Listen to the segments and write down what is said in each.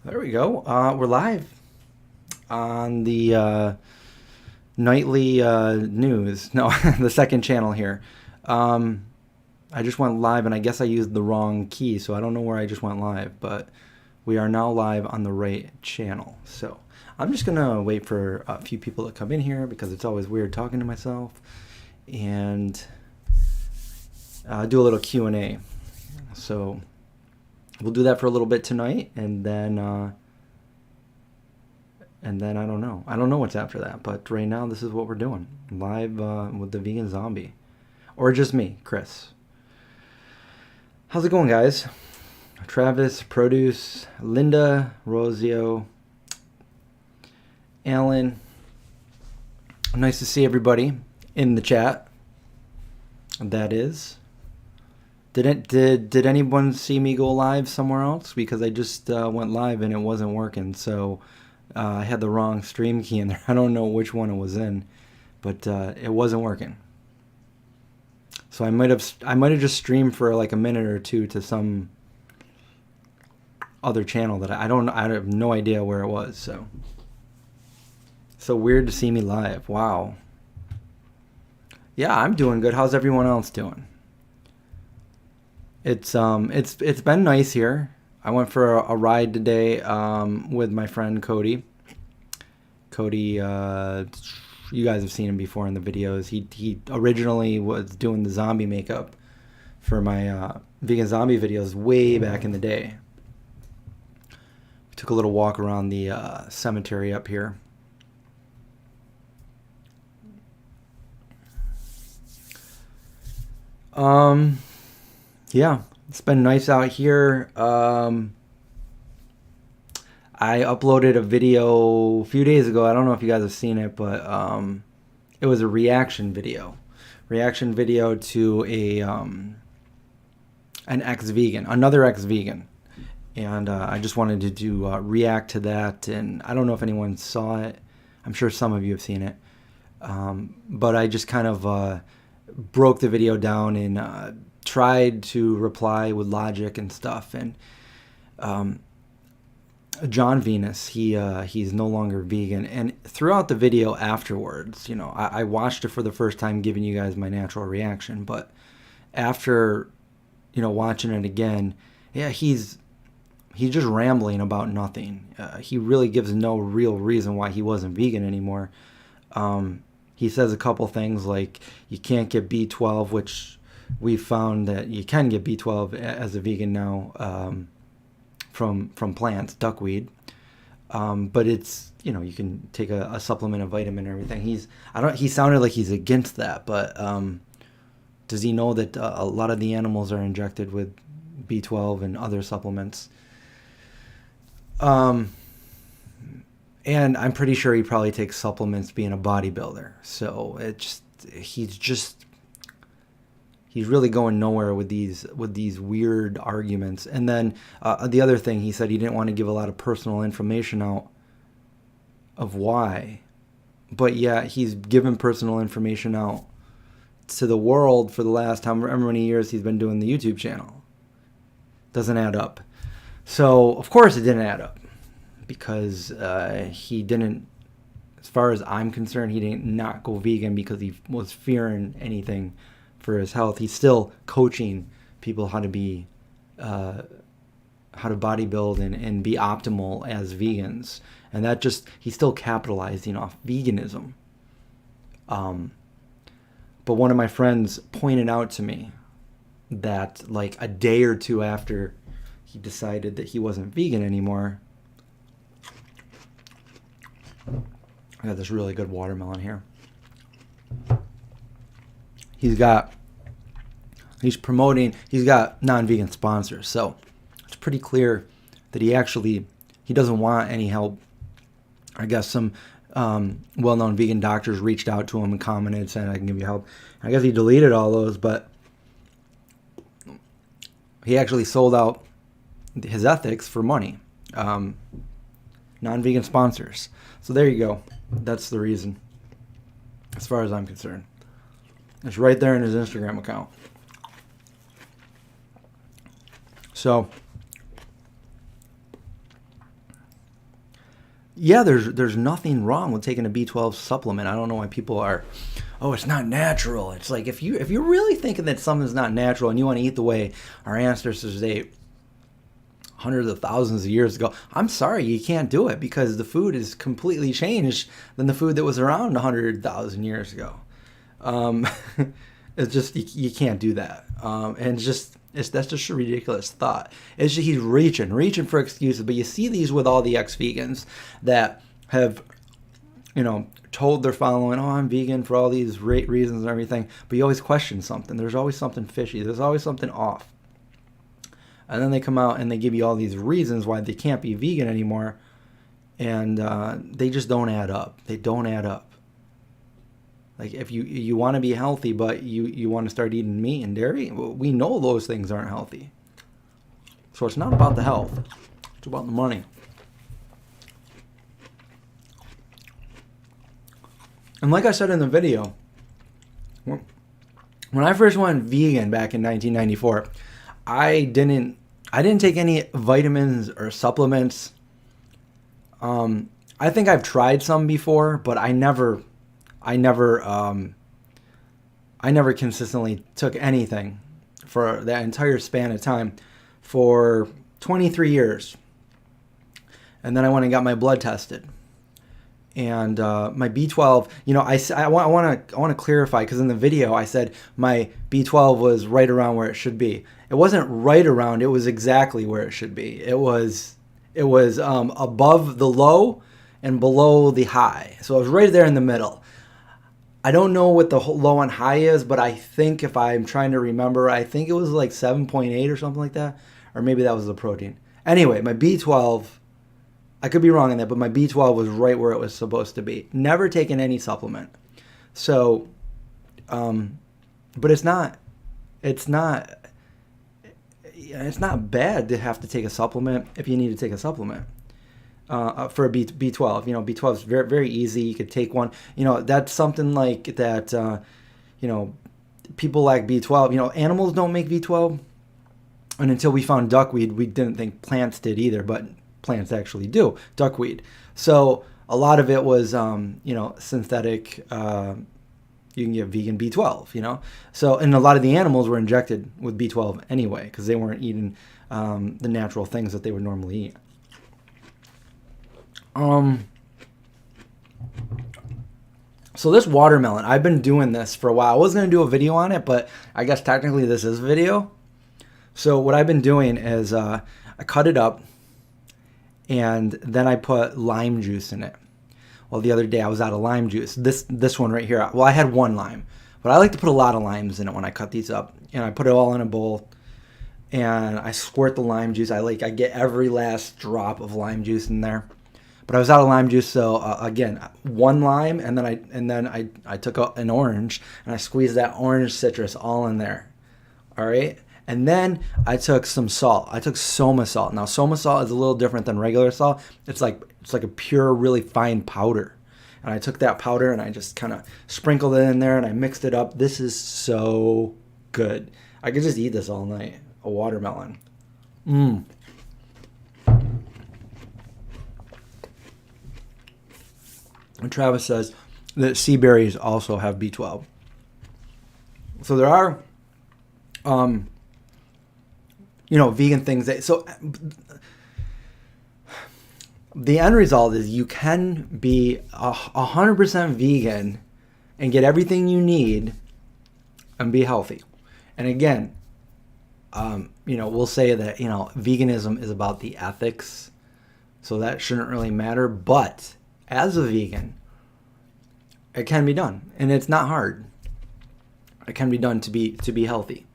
There we go. We're live on the nightly news. No, the second channel here. I just went live, and I guess I used the wrong key, so I don't know where I just went live, but we are now live on the right channel. So I'm just going to wait for a few people to come in here because it's always weird talking to myself, and do a little Q&A. So we'll do that for a little bit tonight, and then I don't know. I don't know what's after that, but right now this is what we're doing. Live with the vegan zombie. Or just me, Chris. How's it going, guys? Travis, Produce, Linda, Rosio, Alan. Nice to see everybody in the chat. That is. Did anyone see me go live somewhere else? Because I just went live and it wasn't working, so I had the wrong stream key in there. I don't know which one it was in, but it wasn't working. So I might have just streamed for like a minute or two to some other channel that I have no idea where it was. So weird to see me live. Wow. Yeah, I'm doing good. How's everyone else doing? It's been nice here. I went for a ride today with my friend Cody. Cody, you guys have seen him before in the videos. He originally was doing the zombie makeup for my vegan zombie videos way back in the day. We took a little walk around the cemetery up here. Yeah, it's been nice out here. I uploaded a video a few days ago. I don't know if you guys have seen it, but it was a reaction video to an ex-vegan, another ex-vegan, and I just wanted to do react to that. And I don't know if anyone saw it. I'm sure some of you have seen it, but I just kind of broke the video down and tried to reply with logic and stuff. And Jon Venus, he's no longer vegan. And throughout the video afterwards, you know, I watched it for the first time, giving you guys my natural reaction. But after, you know, watching it again, yeah, he's just rambling about nothing. He really gives no real reason why he wasn't vegan anymore. He says a couple things like you can't get B12, which we found that you can get B12 as a vegan now from plants, duckweed. But it's, you know, you can take a supplement, a vitamin, and everything. He sounded like he's against that, but does he know that a lot of the animals are injected with B12 and other supplements? And I'm pretty sure he probably takes supplements being a bodybuilder. So he's really going nowhere with these weird arguments. And then the other thing, he said he didn't want to give a lot of personal information out of why. But yeah, he's given personal information out to the world for the last however many years he's been doing the YouTube channel. Doesn't add up. So, of course it didn't add up. Because he didn't, as far as I'm concerned, he didn't not go vegan because he was fearing anything for his health. He's still coaching people how to bodybuild and be optimal as vegans. And that he's still capitalizing off veganism. But one of my friends pointed out to me that like a day or two after he decided that he wasn't vegan anymore, I got this really good watermelon here. He's got non-vegan sponsors, so it's pretty clear that he doesn't want any help. I guess some well-known vegan doctors reached out to him and commented saying, I can give you help. I guess he deleted all those, but he actually sold out his ethics for money. Non-vegan sponsors. So there you go. That's the reason, as far as I'm concerned. It's right there in his Instagram account. So yeah, there's nothing wrong with taking a B12 supplement. I don't know why people are, oh, it's not natural. It's like if you're really thinking that something's not natural and you want to eat the way our ancestors ate hundreds of thousands of years ago, I'm sorry, you can't do it, because the food is completely changed than the food that was around 100,000 years ago. It's just you can't do that, and that's just a ridiculous thought. It's just he's reaching for excuses. But you see these with all the ex-vegans that have, told their following, oh, I'm vegan for all these reasons and everything. But you always question something. There's always something fishy. There's always something off. And then they come out and they give you all these reasons why they can't be vegan anymore, and they just don't add up. They don't add up. Like, if you want to be healthy, but you want to start eating meat and dairy, we know those things aren't healthy. So it's not about the health. It's about the money. And like I said in the video, when I first went vegan back in 1994, I didn't take any vitamins or supplements. I think I've tried some before, but I never consistently took anything for that entire span of time for 23 years. And then I went and got my blood tested. And my B12, I want to clarify, because in the video I said my B12 was right around where it should be. It wasn't right around, it was exactly where it should be. It was above the low and below the high. So it was right there in the middle. I don't know what the low and high is, but I think, if I'm trying to remember, I think it was like 7.8 or something like that. Or maybe that was the protein. Anyway, my B12, I could be wrong on that, but my B12 was right where it was supposed to be. Never taken any supplement. So, but it's not bad to have to take a supplement if you need to take a supplement. For a B12, B12 is very, very easy. You could take one. That's something like that. People lack B12. Animals don't make B12, and until we found duckweed, we didn't think plants did either. But plants actually do duckweed. So a lot of it was, synthetic. You can get vegan B12. So, and a lot of the animals were injected with B12 anyway, because they weren't eating the natural things that they would normally eat. So this watermelon, I've been doing this for a while. I was going to do a video on it, but I guess technically this is a video. So what I've been doing is I cut it up, and then I put lime juice in it. Well, the other day I was out of lime juice. This one right here. Well, I had one lime, but I like to put a lot of limes in it when I cut these up. And I put it all in a bowl, and I squirt the lime juice. I get every last drop of lime juice in there. But I was out of lime juice, so again, one lime, and then I took an orange and I squeezed that orange citrus all in there. All right, and then I took some salt. I took Soma salt. Now Soma salt is a little different than regular salt. It's like a pure, really fine powder. And I took that powder and I just kind of sprinkled it in there and I mixed it up. This is so good. I could just eat this all night. A watermelon. And Travis says that sea berries also have B12. So there are, vegan things so the end result is you can be 100% vegan and get everything you need and be healthy. And again, we'll say that, veganism is about the ethics, so that shouldn't really matter. But as a vegan, it can be done, and it's not hard. It can be done to be healthy.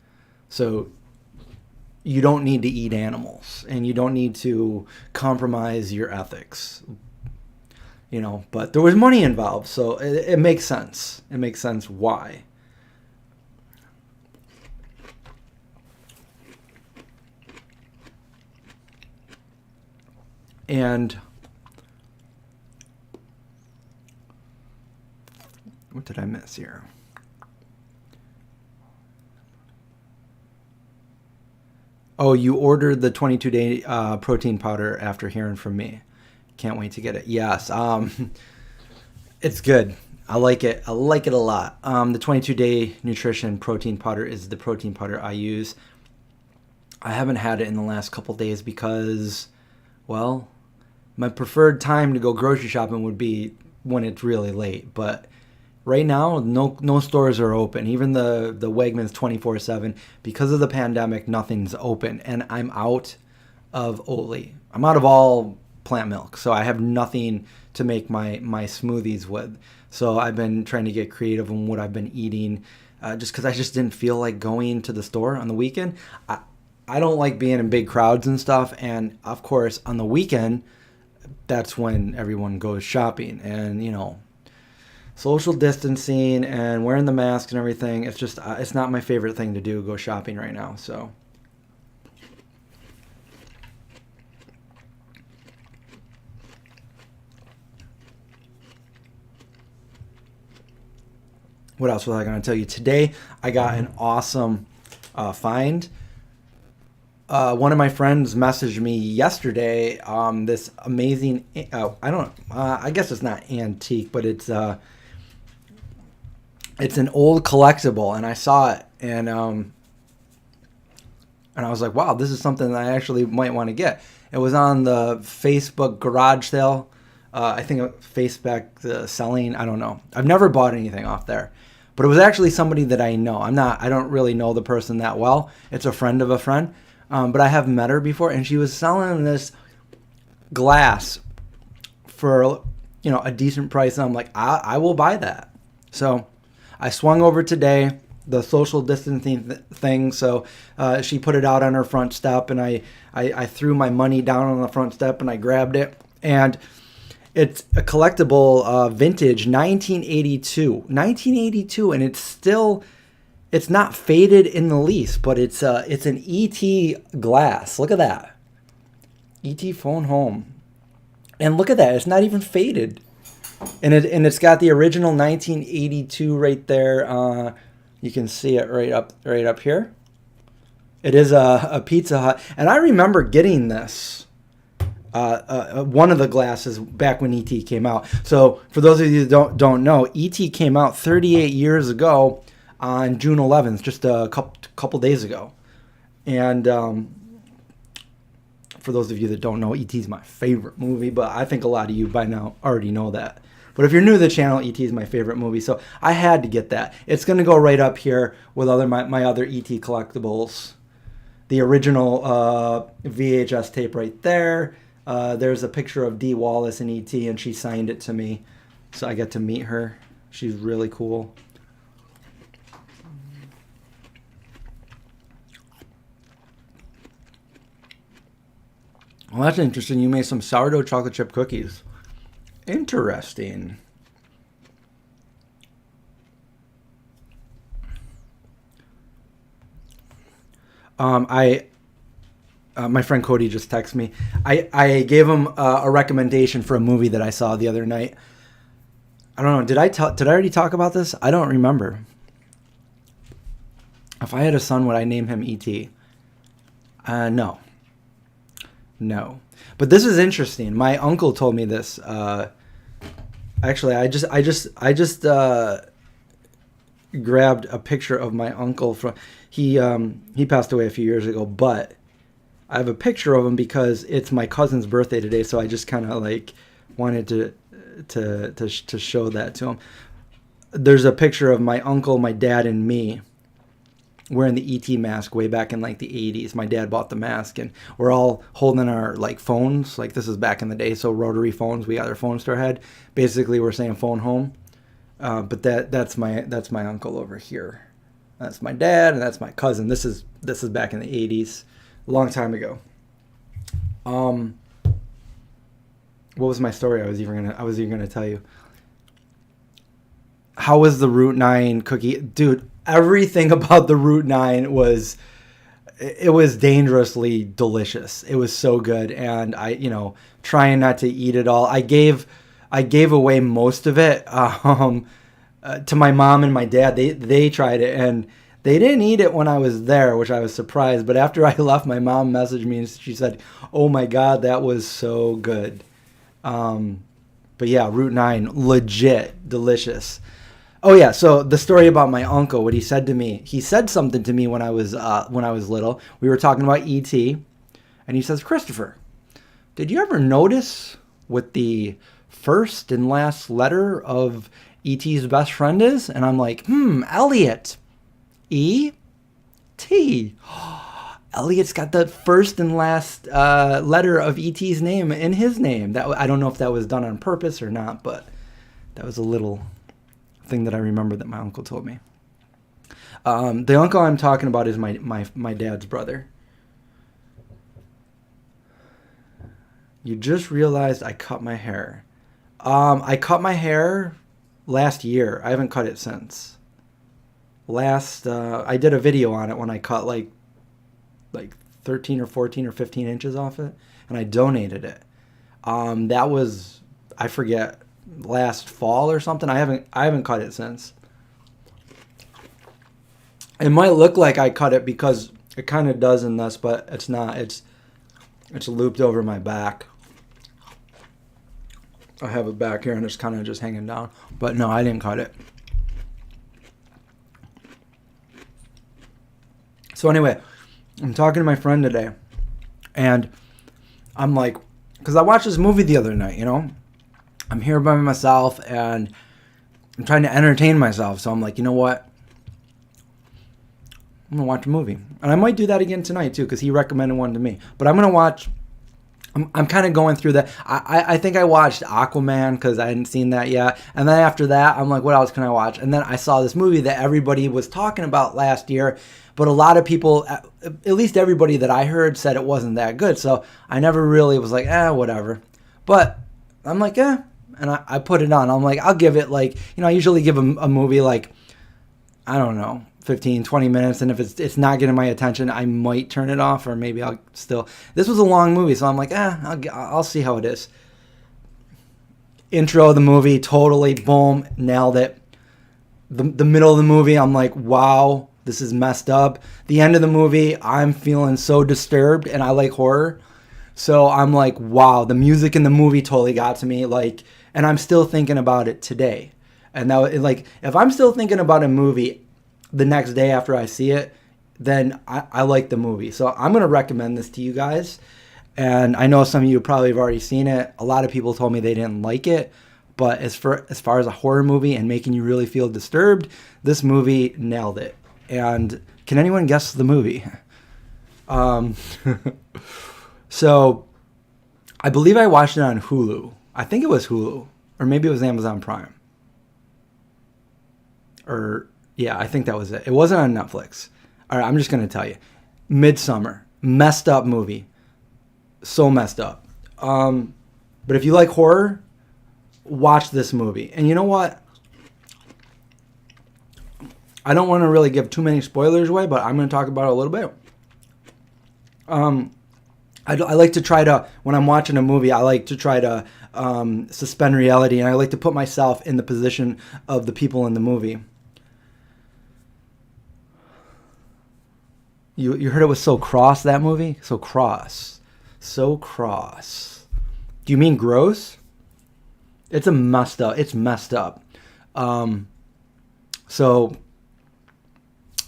So you don't need to eat animals, and you don't need to compromise your ethics. But there was money involved, so it makes sense. It makes sense why. And what did I miss here? Oh, you ordered the 22-day protein powder after hearing from me. Can't wait to get it. Yes. It's good. I like it. I like it a lot. The 22-day nutrition protein powder is the protein powder I use. I haven't had it in the last couple days because, well, my preferred time to go grocery shopping would be when it's really late. But right now, no stores are open. Even the Wegmans 24/7. Because of the pandemic, nothing's open. And I'm out of Oatly. I'm out of all plant milk. So I have nothing to make my smoothies with. So I've been trying to get creative on what I've been eating, just because I just didn't feel like going to the store on the weekend. I don't like being in big crowds and stuff. And of course, on the weekend, that's when everyone goes shopping. And, you know, social distancing and wearing the mask and everything, it's just, it's not my favorite thing to do, go shopping right now. So what else was I going to tell you? Today, I got an awesome find. One of my friends messaged me yesterday this amazing, I guess it's not antique, but it's an old collectible, and I saw it, and I was like, wow, this is something that I actually might want to get. It was on the Facebook garage sale. I think Facebook selling, I don't know. I've never bought anything off there. But it was actually somebody that I know. I don't really know the person that well. It's a friend of a friend. But I have met her before, and she was selling this glass for, you know, a decent price. And I'm like, I will buy that. So I swung over today, the social distancing thing. So she put it out on her front step, and I threw my money down on the front step, and I grabbed it. And it's a collectible, vintage 1982, and it's not faded in the least, but it's an ET glass. Look at that, ET phone home, and look at that, it's not even faded, and it's got the original 1982 right there. You can see it right up here. It is a Pizza Hut, and I remember getting this. One of the glasses back when ET came out. So for those of you that don't know, ET came out 38 years ago on June 11th, just a couple days ago. And for those of you that don't know, ET is my favorite movie, but I think a lot of you by now already know that. But if you're new to the channel, ET is my favorite movie, so I had to get that. It's going to go right up here with my other ET collectibles. The original VHS tape right there. There's a picture of Dee Wallace and E.T., and she signed it to me, so I get to meet her. She's really cool. Well, that's interesting. You made some sourdough chocolate chip cookies. Interesting. My friend Cody just texted me. I gave him a recommendation for a movie that I saw the other night. I don't know. Did I already talk about this? I don't remember. If I had a son, would I name him E.T.? No. No. But this is interesting. My uncle told me this. Actually, I just grabbed a picture of my uncle from. He passed away a few years ago, but I have a picture of him because it's my cousin's birthday today, so I just kind of like wanted to show that to him. There's a picture of my uncle, my dad, and me wearing the ET mask way back in like the 80s. My dad bought the mask, and we're all holding our like phones. Like this is back in the day, so rotary phones. We got our phones to our head. Basically, we're saying phone home. But that's my uncle over here. That's my dad, and that's my cousin. This is back in the 80s. A long time ago. What was my story? I was even gonna tell you. How was the Route 9 cookie, dude? Everything about the Route 9 was dangerously delicious. It was so good, and I, trying not to eat it all. I gave away most of it to my mom and my dad. They tried it, and they didn't eat it when I was there, which I was surprised. But after I left, my mom messaged me and she said, "Oh my God, that was so good." But yeah, Route 9, legit delicious. Oh yeah, so the story about my uncle, what he said to me. He said something to me when I was little. We were talking about E.T. and he says, "Christopher, did you ever notice what the first and last letter of E.T.'s best friend is?" And I'm like, Elliot. E.T. Elliot's got the first and last letter of E.T.'s name in his name. I don't know if that was done on purpose or not, but that was a little thing that I remember that my uncle told me. The uncle I'm talking about is my dad's brother. You just realized I cut my hair. I cut my hair last year. I haven't cut it since. I did a video on it when I cut like 13 or 14 or 15 inches off it, and I donated it. That was, I forget, last fall or something. I haven't cut it since. It might look like I cut it because it kind of does in this, but it's not. It's looped over my back. I have it back here and it's kind of just hanging down. But no, I didn't cut it. So anyway, I'm talking to my friend today, and I'm like, because I watched this movie the other night, I'm here by myself, and I'm trying to entertain myself, so I'm like, you know what? I'm going to watch a movie. And I might do that again tonight, too, because he recommended one to me. But I'm going to watch... I'm kind of going through that. I think I watched Aquaman because I hadn't seen that yet. And then after that, I'm like, what else can I watch? And then I saw this movie that everybody was talking about last year, but a lot of people, at least everybody that I heard, said it wasn't that good. So I never really was like, whatever. But I'm like, and I put it on. I'm like, I'll give it I usually give a movie I don't know, 15, 20 minutes, and if it's not getting my attention, I might turn it off, or maybe I'll still... This was a long movie, so I'm like, I'll see how it is. Intro of the movie, totally, boom, nailed it. The middle of the movie, I'm like, wow, this is messed up. The end of the movie, I'm feeling so disturbed, and I like horror, so I'm like, wow, the music in the movie totally got to me, and I'm still thinking about it today. And that, if I'm still thinking about a movie the next day after I see it, then I like the movie. So I'm going to recommend this to you guys. And I know some of you probably have already seen it. A lot of people told me they didn't like it. But as far as a horror movie and making you really feel disturbed, this movie nailed it. And can anyone guess the movie? So I believe I watched it on Hulu. I think it was Hulu. Or maybe it was Amazon Prime. Yeah, I think that was it. It wasn't on Netflix. All right, I'm just going to tell you. Midsummer. Messed up movie. So messed up. But if you like horror, watch this movie. And you know what? I don't want to really give too many spoilers away, but I'm going to talk about it a little bit. I like to try to, when I'm watching a movie, I like to try to suspend reality, and I like to put myself in the position of the people in the movie. You heard it was so cross, that movie? So cross. So cross. Do you mean gross? It's messed up. So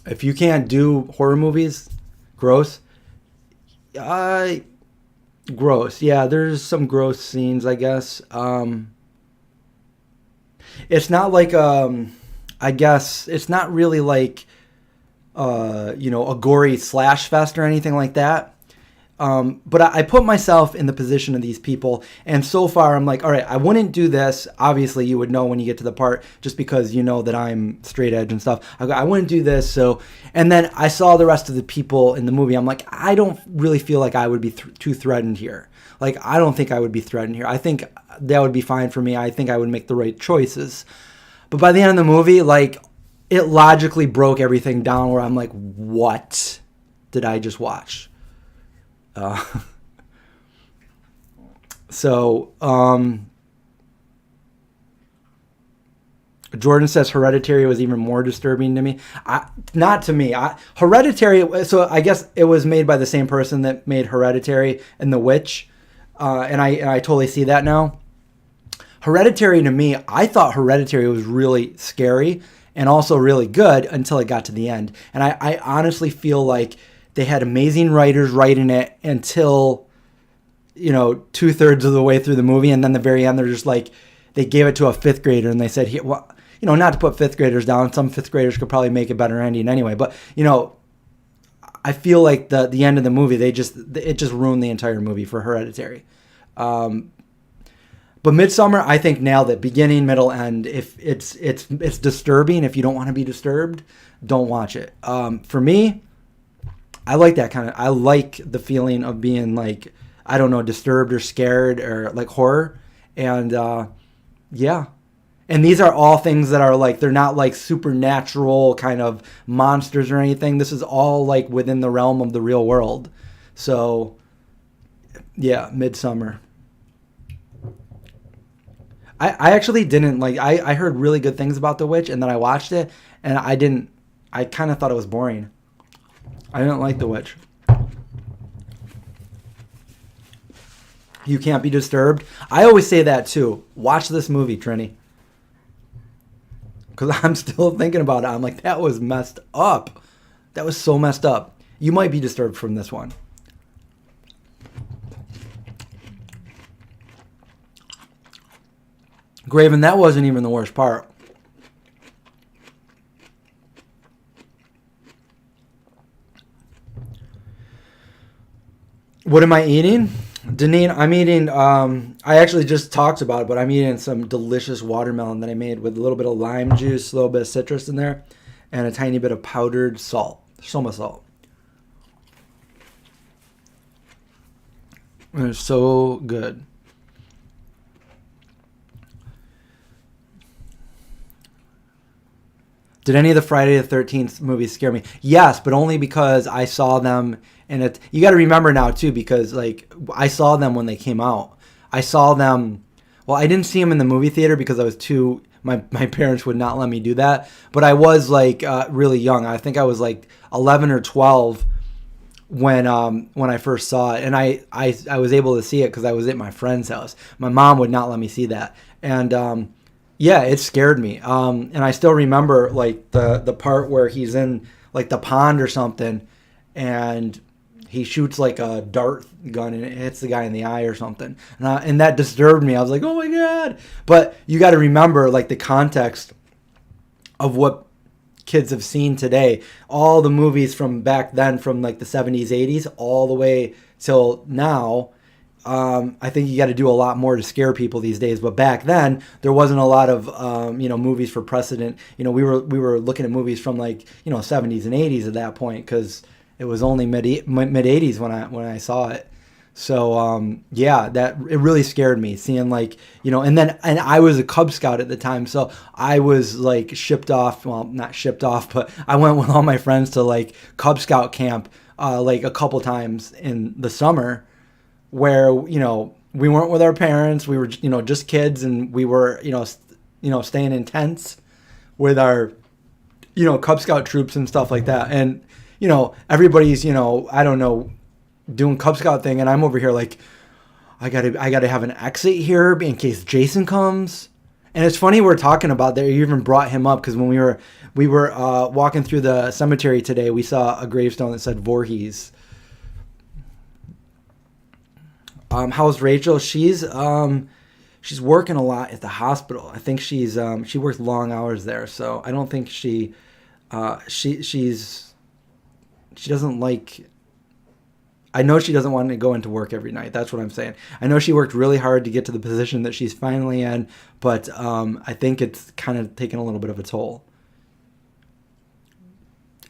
if you can't do horror movies, gross. Gross. Yeah, there's some gross scenes, I guess. It's not like I guess it's not really like a gory slash fest or anything like that. But I put myself in the position of these people, and so far I'm like, all right, I wouldn't do this. Obviously, you would know when you get to the part, just because you know that I'm straight edge and stuff. I wouldn't do this. So, and then I saw the rest of the people in the movie. I'm like, I don't really feel like I would be too threatened here. I don't think I would be threatened here. I think that would be fine for me. I think I would make the right choices. But by the end of the movie, it logically broke everything down where I'm like, what did I just watch? Jordan says Hereditary was even more disturbing to me. Not to me. Hereditary, so I guess it was made by the same person that made Hereditary and The Witch. And I totally see that now. Hereditary to me, I thought Hereditary was really scary and also really good until it got to the end. And I honestly feel like they had amazing writers writing it until, 2/3 of the way through the movie. And then the very end, they're just like, they gave it to a fifth grader and they said, well, not to put fifth graders down. Some fifth graders could probably make a better ending anyway. But, I feel like the end of the movie, it just ruined the entire movie for Hereditary. But Midsommar, I think, nailed it. Beginning, middle, end. If it's disturbing, if you don't want to be disturbed, don't watch it. For me, I like that I like the feeling of being like, I don't know, disturbed or scared or like horror. And yeah. And these are all things that are like, they're not like supernatural kind of monsters or anything. This is all like within the realm of the real world. So yeah, Midsommar. I actually didn't like, I heard really good things about The Witch, and then I watched it and I kind of thought it was boring. I didn't like The Witch. You can't be disturbed. I always say that too. Watch this movie, Trini. Because I'm still thinking about it. I'm like, that was messed up. That was so messed up. You might be disturbed from this one. Graven, that wasn't even the worst part. What am I eating? Deneen, I'm eating, I actually just talked about it, but I'm eating some delicious watermelon that I made with a little bit of lime juice, a little bit of citrus in there, and a tiny bit of powdered salt, soma salt. And it's so good. Did any of the Friday the 13th movies scare me? Yes, but only because I saw them. And you got to remember now, too, because like I saw them when they came out. I saw them. Well, I didn't see them in the movie theater because I was too. My parents would not let me do that. But I was like really young. I think I was like 11 or 12 when I first saw it. And I was able to see it because I was at my friend's house. My mom would not let me see that. And yeah, it scared me. And I still remember like the part where he's in like the pond or something, and he shoots like a dart gun and it hits the guy in the eye or something. And that disturbed me. I was like, oh my God. But you got to remember like the context of what kids have seen today. All the movies from back then, from like the 70s, 80s, all the way till now. I think you got to do a lot more to scare people these days. But back then, there wasn't a lot of movies for precedent. We were looking at movies from like 70s and 80s at that point, because it was only mid 80s when I saw it. So yeah, that it really scared me seeing like and I was a Cub Scout at the time, so I was like shipped off. Well, not shipped off, but I went with all my friends to like Cub Scout camp like a couple times in the summer, where we weren't with our parents. We were just kids, and we were staying in tents with our Cub Scout troops and stuff like that. And everybody's I don't know, doing Cub Scout thing, and I'm over here like I gotta have an exit here in case Jason comes. And it's funny we're talking about that. You even brought him up because when we were walking through the cemetery today, we saw a gravestone that said Voorhees. How's Rachel? She's working a lot at the hospital. I think she works long hours there, so I don't think she doesn't like. I know she doesn't want to go into work every night. That's what I'm saying. I know she worked really hard to get to the position that she's finally in, but I think it's kind of taken a little bit of a toll.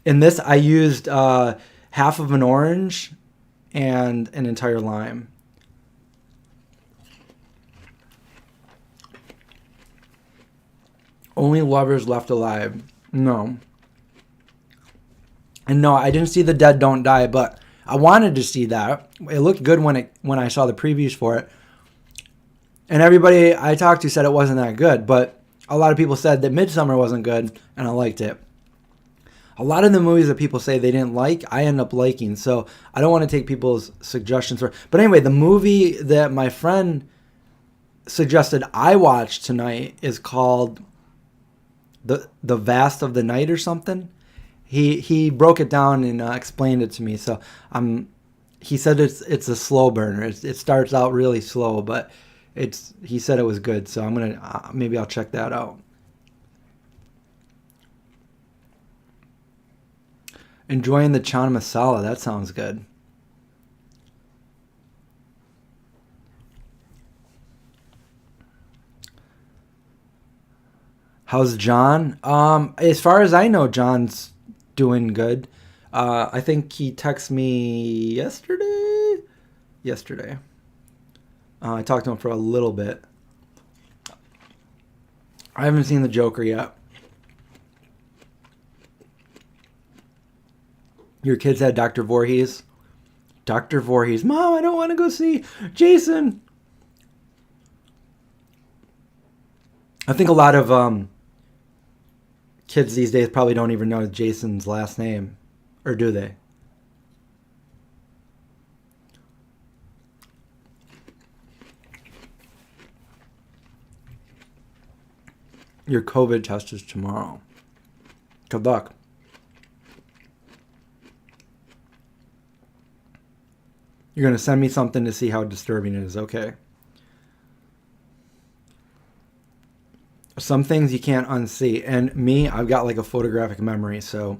In this, I used half of an orange and an entire lime. Only lovers left alive. No. And no, I didn't see The Dead Don't Die, but I wanted to see that. It looked good when I saw the previews for it. And everybody I talked to said it wasn't that good, but a lot of people said that Midsommar wasn't good, and I liked it. A lot of the movies that people say they didn't like, I end up liking, so I don't want to take people's suggestions. But anyway, the movie that my friend suggested I watch tonight is called the Vast of the Night or something. He broke it down and explained it to me. So he said it's a slow burner. It starts out really slow, but he said it was good. So I'm gonna maybe I'll check that out. Enjoying the chana masala. That sounds good. How's John? As far as I know, John's doing good. I think he texted me yesterday. I talked to him for a little bit. I haven't seen the Joker yet. Your kids had Dr. Voorhees? Dr. Voorhees. Mom, I don't want to go see Jason. I think a lot of kids these days probably don't even know Jason's last name. Or do they? Your COVID test is tomorrow. Good luck. You're going to send me something to see how disturbing it is, okay? Some things you can't unsee. And me, I've got like a photographic memory, so...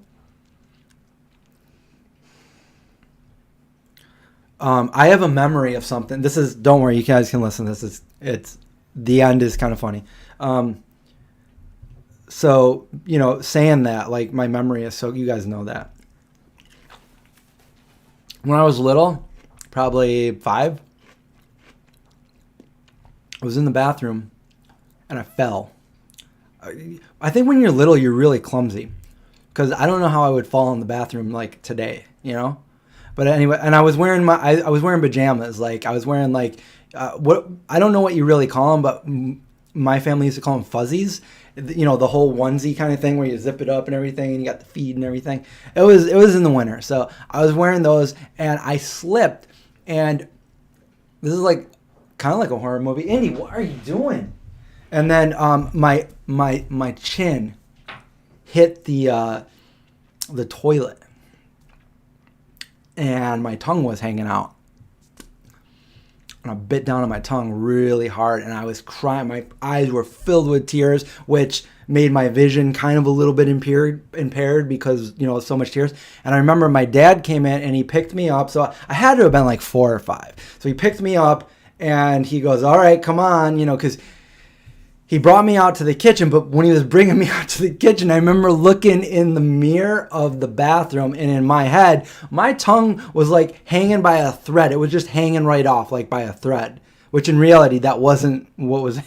I have a memory of something. This is, don't worry, you guys can listen. The end is kind of funny. So, saying that, like, my memory is so, you guys know that. When I was little, probably 5, I was in the bathroom and I fell. I think when you're little, you're really clumsy, because I don't know how I would fall in the bathroom like today, But anyway, and I was wearing I was wearing pajamas. Like, I was wearing what, I don't know what you really call them, but my family used to call them fuzzies. The whole onesie kind of thing where you zip it up and everything, and you got the feet and everything. It was in the winter, so I was wearing those, and I slipped, and this is like kind of like a horror movie. Andy, what are you doing? And then my chin hit the toilet. And my tongue was hanging out. And I bit down on my tongue really hard, and I was crying. My eyes were filled with tears, which made my vision kind of a little bit impaired because, so much tears. And I remember my dad came in and he picked me up. So I had to have been like 4 or 5. So he picked me up and he goes, all right, come on, because he brought me out to the kitchen, but when he was bringing me out to the kitchen, I remember looking in the mirror of the bathroom, and in my head, my tongue was like hanging by a thread. It was just hanging right off, like by a thread, which in reality, that wasn't what was,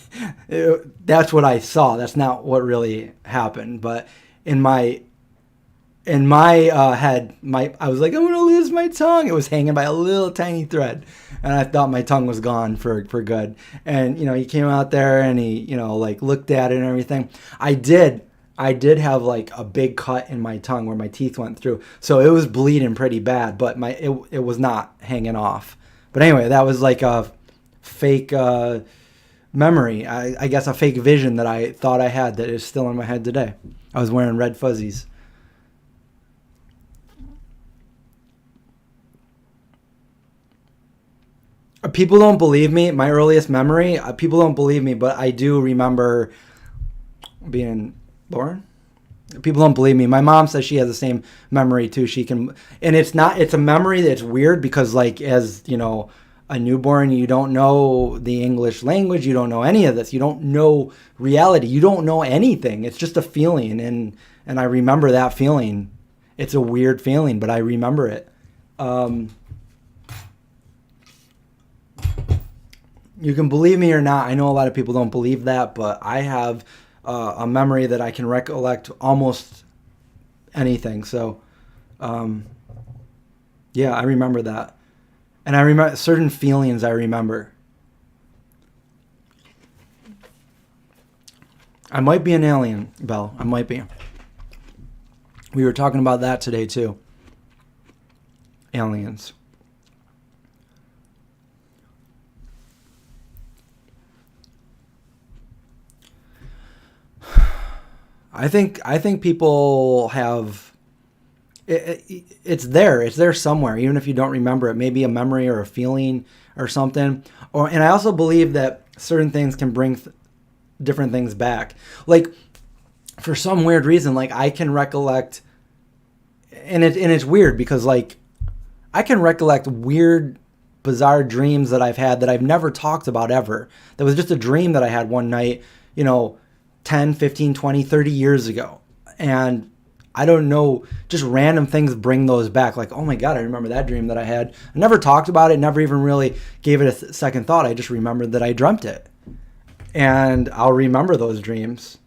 that's what I saw. That's not what really happened. But in my head, I was like, I'm going to lose my tongue. It was hanging by a little tiny thread. And I thought my tongue was gone for good. And, he came out there and he, looked at it and everything. I did have like a big cut in my tongue where my teeth went through. So it was bleeding pretty bad, but it was not hanging off. But anyway, that was like a fake memory. I guess a fake vision that I thought I had that is still in my head today. I was wearing red fuzzies. People don't believe me. My earliest memory, people don't believe me, but I do remember being born. People don't believe me. My mom says she has the same memory too. And it's a memory that's weird because, like, as a newborn, you don't know the English language. You don't know any of this. You don't know reality. You don't know anything. It's just a feeling. And I remember that feeling. It's a weird feeling, but I remember it. You can believe me or not. I know a lot of people don't believe that, but I have a memory that I can recollect almost anything. So, yeah, I remember that. And I remember certain feelings I remember. I might be an alien, Belle. I might be. We were talking about that today, too. Aliens. I think people have it's there somewhere, even if you don't remember it. Maybe a memory or a feeling or something. And I also believe that certain things can bring different things back. Like for some weird reason, like I can recollect, and it's weird because like I can recollect weird, bizarre dreams that I've had that I've never talked about ever. That was just a dream that I had one night, 10, 15, 20, 30 years ago. And I don't know, just random things bring those back. Like, oh my God, I remember that dream that I had. I never talked about it, never even really gave it a second thought. I just remembered that I dreamt it. And I'll remember those dreams.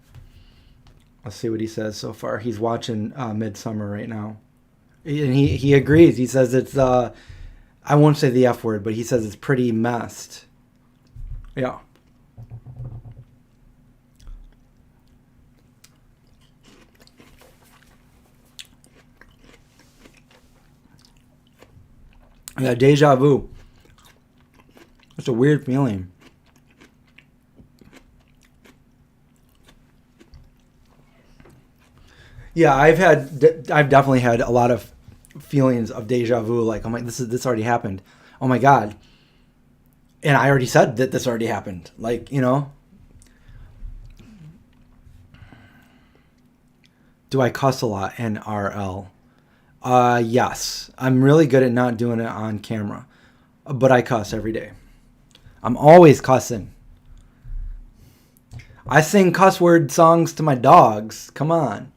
Let's see what he says so far. He's watching Midsummer right now. And he agrees. He says it's, I won't say the F word, but he says it's pretty messed. Yeah. Yeah, deja vu. It's a weird feeling. Yeah, I've definitely had a lot of feelings of deja vu. Like, oh my, this already happened. Oh my God. And I already said that this already happened. Like, Do I cuss a lot? NRL. Yes. I'm really good at not doing it on camera. But I cuss every day. I'm always cussing. I sing cuss word songs to my dogs. Come on.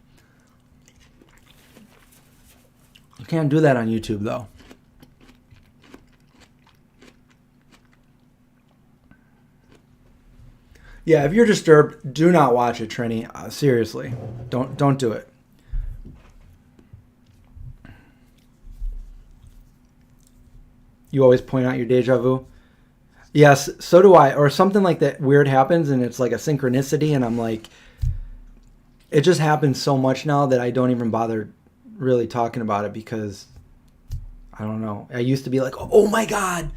You can't do that on YouTube, though. Yeah, if you're disturbed, do not watch it, Trini. Seriously. Don't do it. You always point out your deja vu? Yes, so do I. Or something like that weird happens and it's like a synchronicity and I'm like, it just happens so much now that I don't even bother really talking about it because, I don't know. I used to be like, oh my God,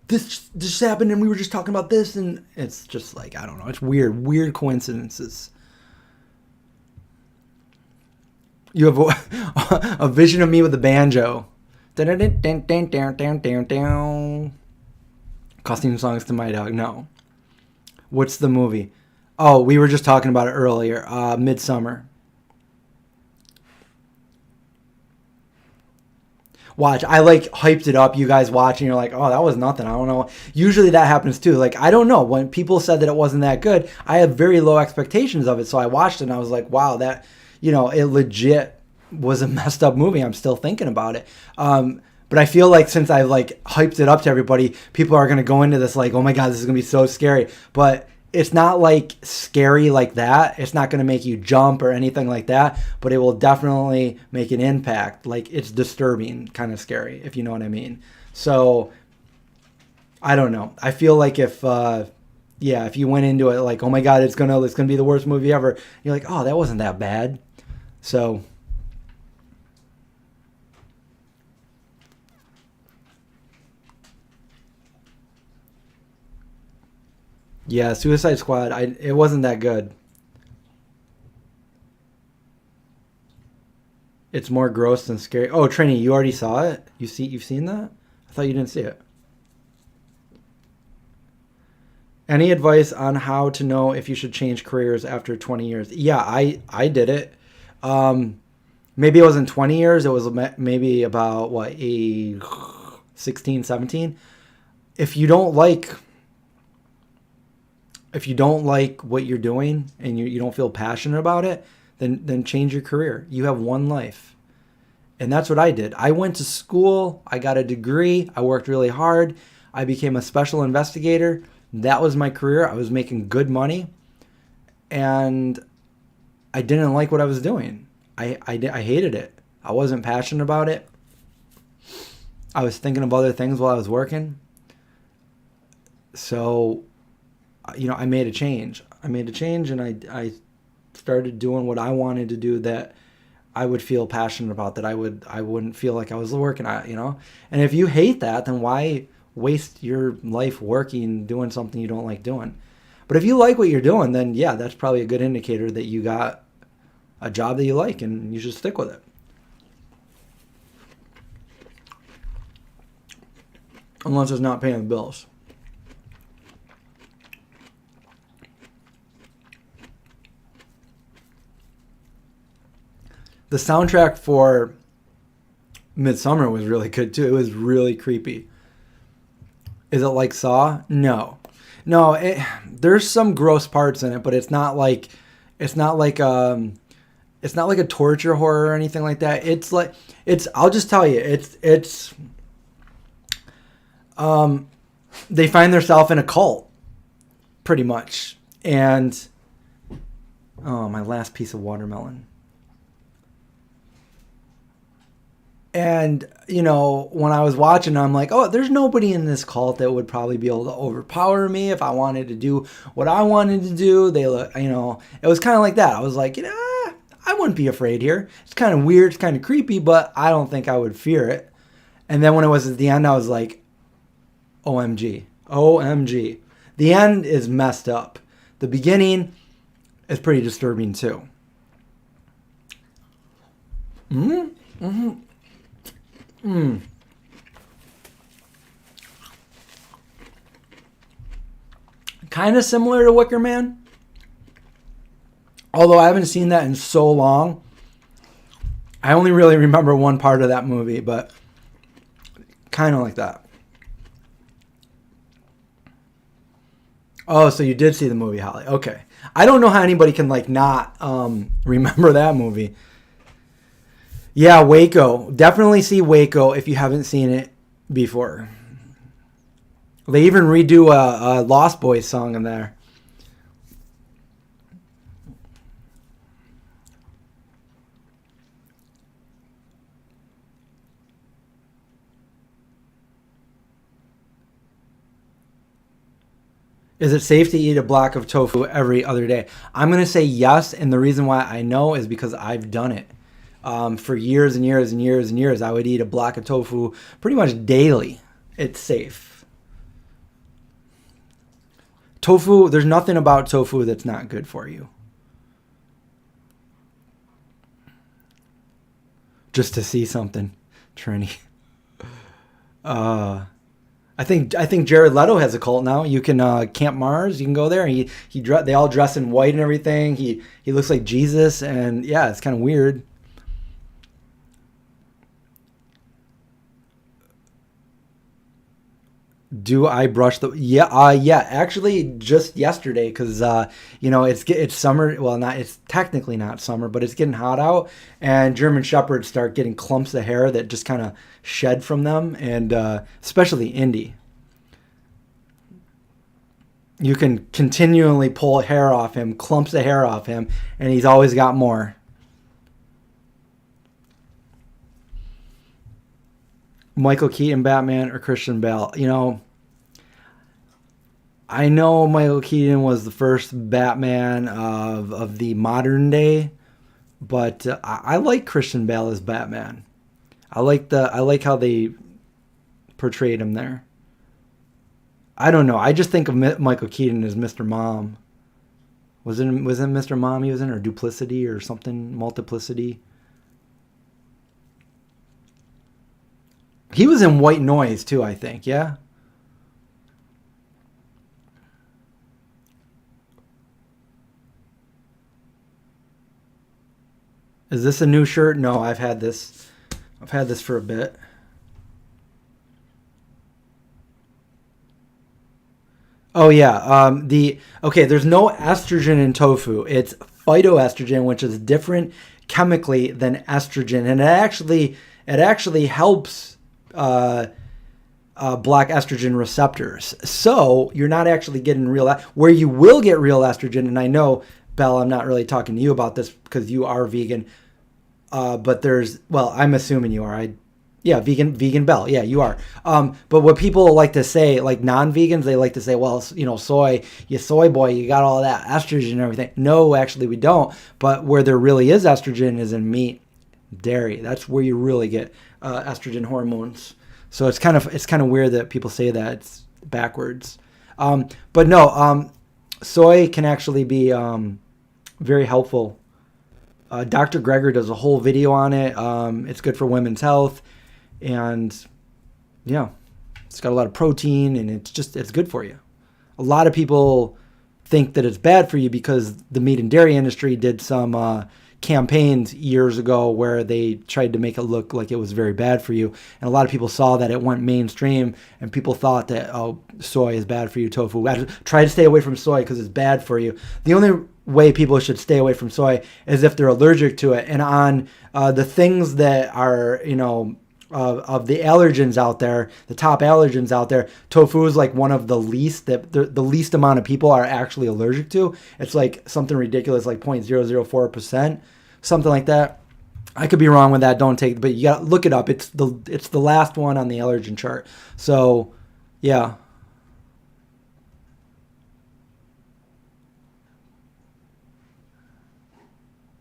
this just happened and we were just talking about this. And it's just like, I don't know. It's weird coincidences. You have a vision of me with a banjo. Costume songs to my dog. No. What's the movie? Oh, we were just talking about it earlier. Midsummer. Watch. I hyped it up. You guys watching, you're like, oh, that was nothing. I don't know. Usually that happens too. Like, I don't know. When people said that it wasn't that good, I had very low expectations of it. So I watched it and I was like, wow, that, it legit was a messed up movie. I'm still thinking about it. But I feel like since I've hyped it up to everybody, people are going to go into this like, oh my God, this is going to be so scary. But it's not scary like that. It's not going to make you jump or anything like that. But it will definitely make an impact. It's disturbing, kind of scary, if you know what I mean. So I don't know. I feel like if you went into it like, oh my God, it's gonna be the worst movie ever. You're like, oh, that wasn't that bad. So. Yeah, Suicide Squad. It wasn't that good. It's more gross than scary. Oh, Trini, you already saw it? You've seen that? I thought you didn't see it. Any advice on how to know if you should change careers after 20 years? Yeah, I did it. Maybe it wasn't 20 years. It was maybe about 16, 17. If you don't like what you're doing and you don't feel passionate about it, then change your career. You have one life. And that's what I did. I went to school. I got a degree. I worked really hard. I became a special investigator. That was my career. I was making good money. And I didn't like what I was doing. I hated it. I wasn't passionate about it. I was thinking of other things while I was working. So I made a change. And I started doing what I wanted to do that I would feel passionate about, that I wouldn't feel like I was working at, And if you hate that, then why waste your life working, doing something you don't like doing? But if you like what you're doing, then yeah, that's probably a good indicator that you got a job that you like, and you should stick with it. Unless it's not paying the bills. The soundtrack for Midsummer was really good too. It was really creepy. Is it like Saw? No. There's some gross parts in it, but it's not like a torture horror or anything like that. I'll just tell you, they find themselves in a cult, pretty much. And oh, my last piece of watermelon. And, when I was watching, I'm like, oh, there's nobody in this cult that would probably be able to overpower me if I wanted to do what I wanted to do. They look, it was kind of like that. I was like, I wouldn't be afraid here. It's kind of weird. It's kind of creepy, but I don't think I would fear it. And then when it was at the end, I was like, OMG. OMG. The end is messed up. The beginning is pretty disturbing too. Kind of similar to Wicker Man. Although I haven't seen that in so long. I only really remember one part of that movie, but kind of like that. Oh, so you did see the movie, Holly. Okay. I don't know how anybody can not remember that movie. Yeah, Waco. Definitely see Waco if you haven't seen it before. They even redo a Lost Boys song in there. Is it safe to eat a block of tofu every other day? I'm going to say yes, and the reason why I know is because I've done it. For years and years and years and years, I would eat a block of tofu pretty much daily. It's safe. Tofu, there's nothing about tofu that's not good for you. Just to see something, Trini. I think Jared Leto has a cult now. You can Camp Mars. You can go there. And they all dress in white and everything. He looks like Jesus, and yeah, it's kind of weird. Do I brush the? Yeah. Actually, just yesterday, because it's summer. Well, it's technically not summer, but it's getting hot out, and German Shepherds start getting clumps of hair that just kind of shed from them, and especially Indy. You can continually pull hair off him, clumps of hair off him, and he's always got more. Michael Keaton Batman or Christian Bale? I know Michael Keaton was the first Batman of the modern day, but I like Christian Bale as Batman. I like how they portrayed him there. I don't know. I just think of Michael Keaton as Mr. Mom. Was it Mr. Mom he was in, or Duplicity or something, Multiplicity? He was in White Noise too, I think. Yeah. Is this a new shirt? No, I've had this for a bit. Oh yeah. There's no estrogen in tofu. It's phytoestrogen, which is different chemically than estrogen, and it actually helps block estrogen receptors. So you're not actually getting where you will get real estrogen. And I know, Belle, I'm not really talking to you about this because you are vegan. But I'm assuming you are. Vegan Belle. Yeah, you are. But what people like to say, like non-vegans, they like to say, well, soy, you soy boy, you got all that estrogen and everything. No, actually we don't. But where there really is estrogen is in meat, dairy. That's where you really get estrogen hormones. So it's kind of weird that people say that. It's backwards. But no, soy can actually be very helpful Dr. Greger does a whole video on it. It's good for women's health, and yeah, it's got a lot of protein, and it's good for you. A lot of people think that it's bad for you because the meat and dairy industry did some campaigns years ago where they tried to make it look like it was very bad for you. And a lot of people saw that it went mainstream, and people thought that, oh, soy is bad for you, tofu. Try to stay away from soy because it's bad for you. The only way people should stay away from soy is if they're allergic to it. And on the things that are, of the allergens out there, the top allergens out there, tofu is like one of the least that the least amount of people are actually allergic to. It's like something ridiculous, like 0.004%, something like that. I could be wrong with that. Don't take, but you got to look it up. It's the last one on the allergen chart. So, yeah.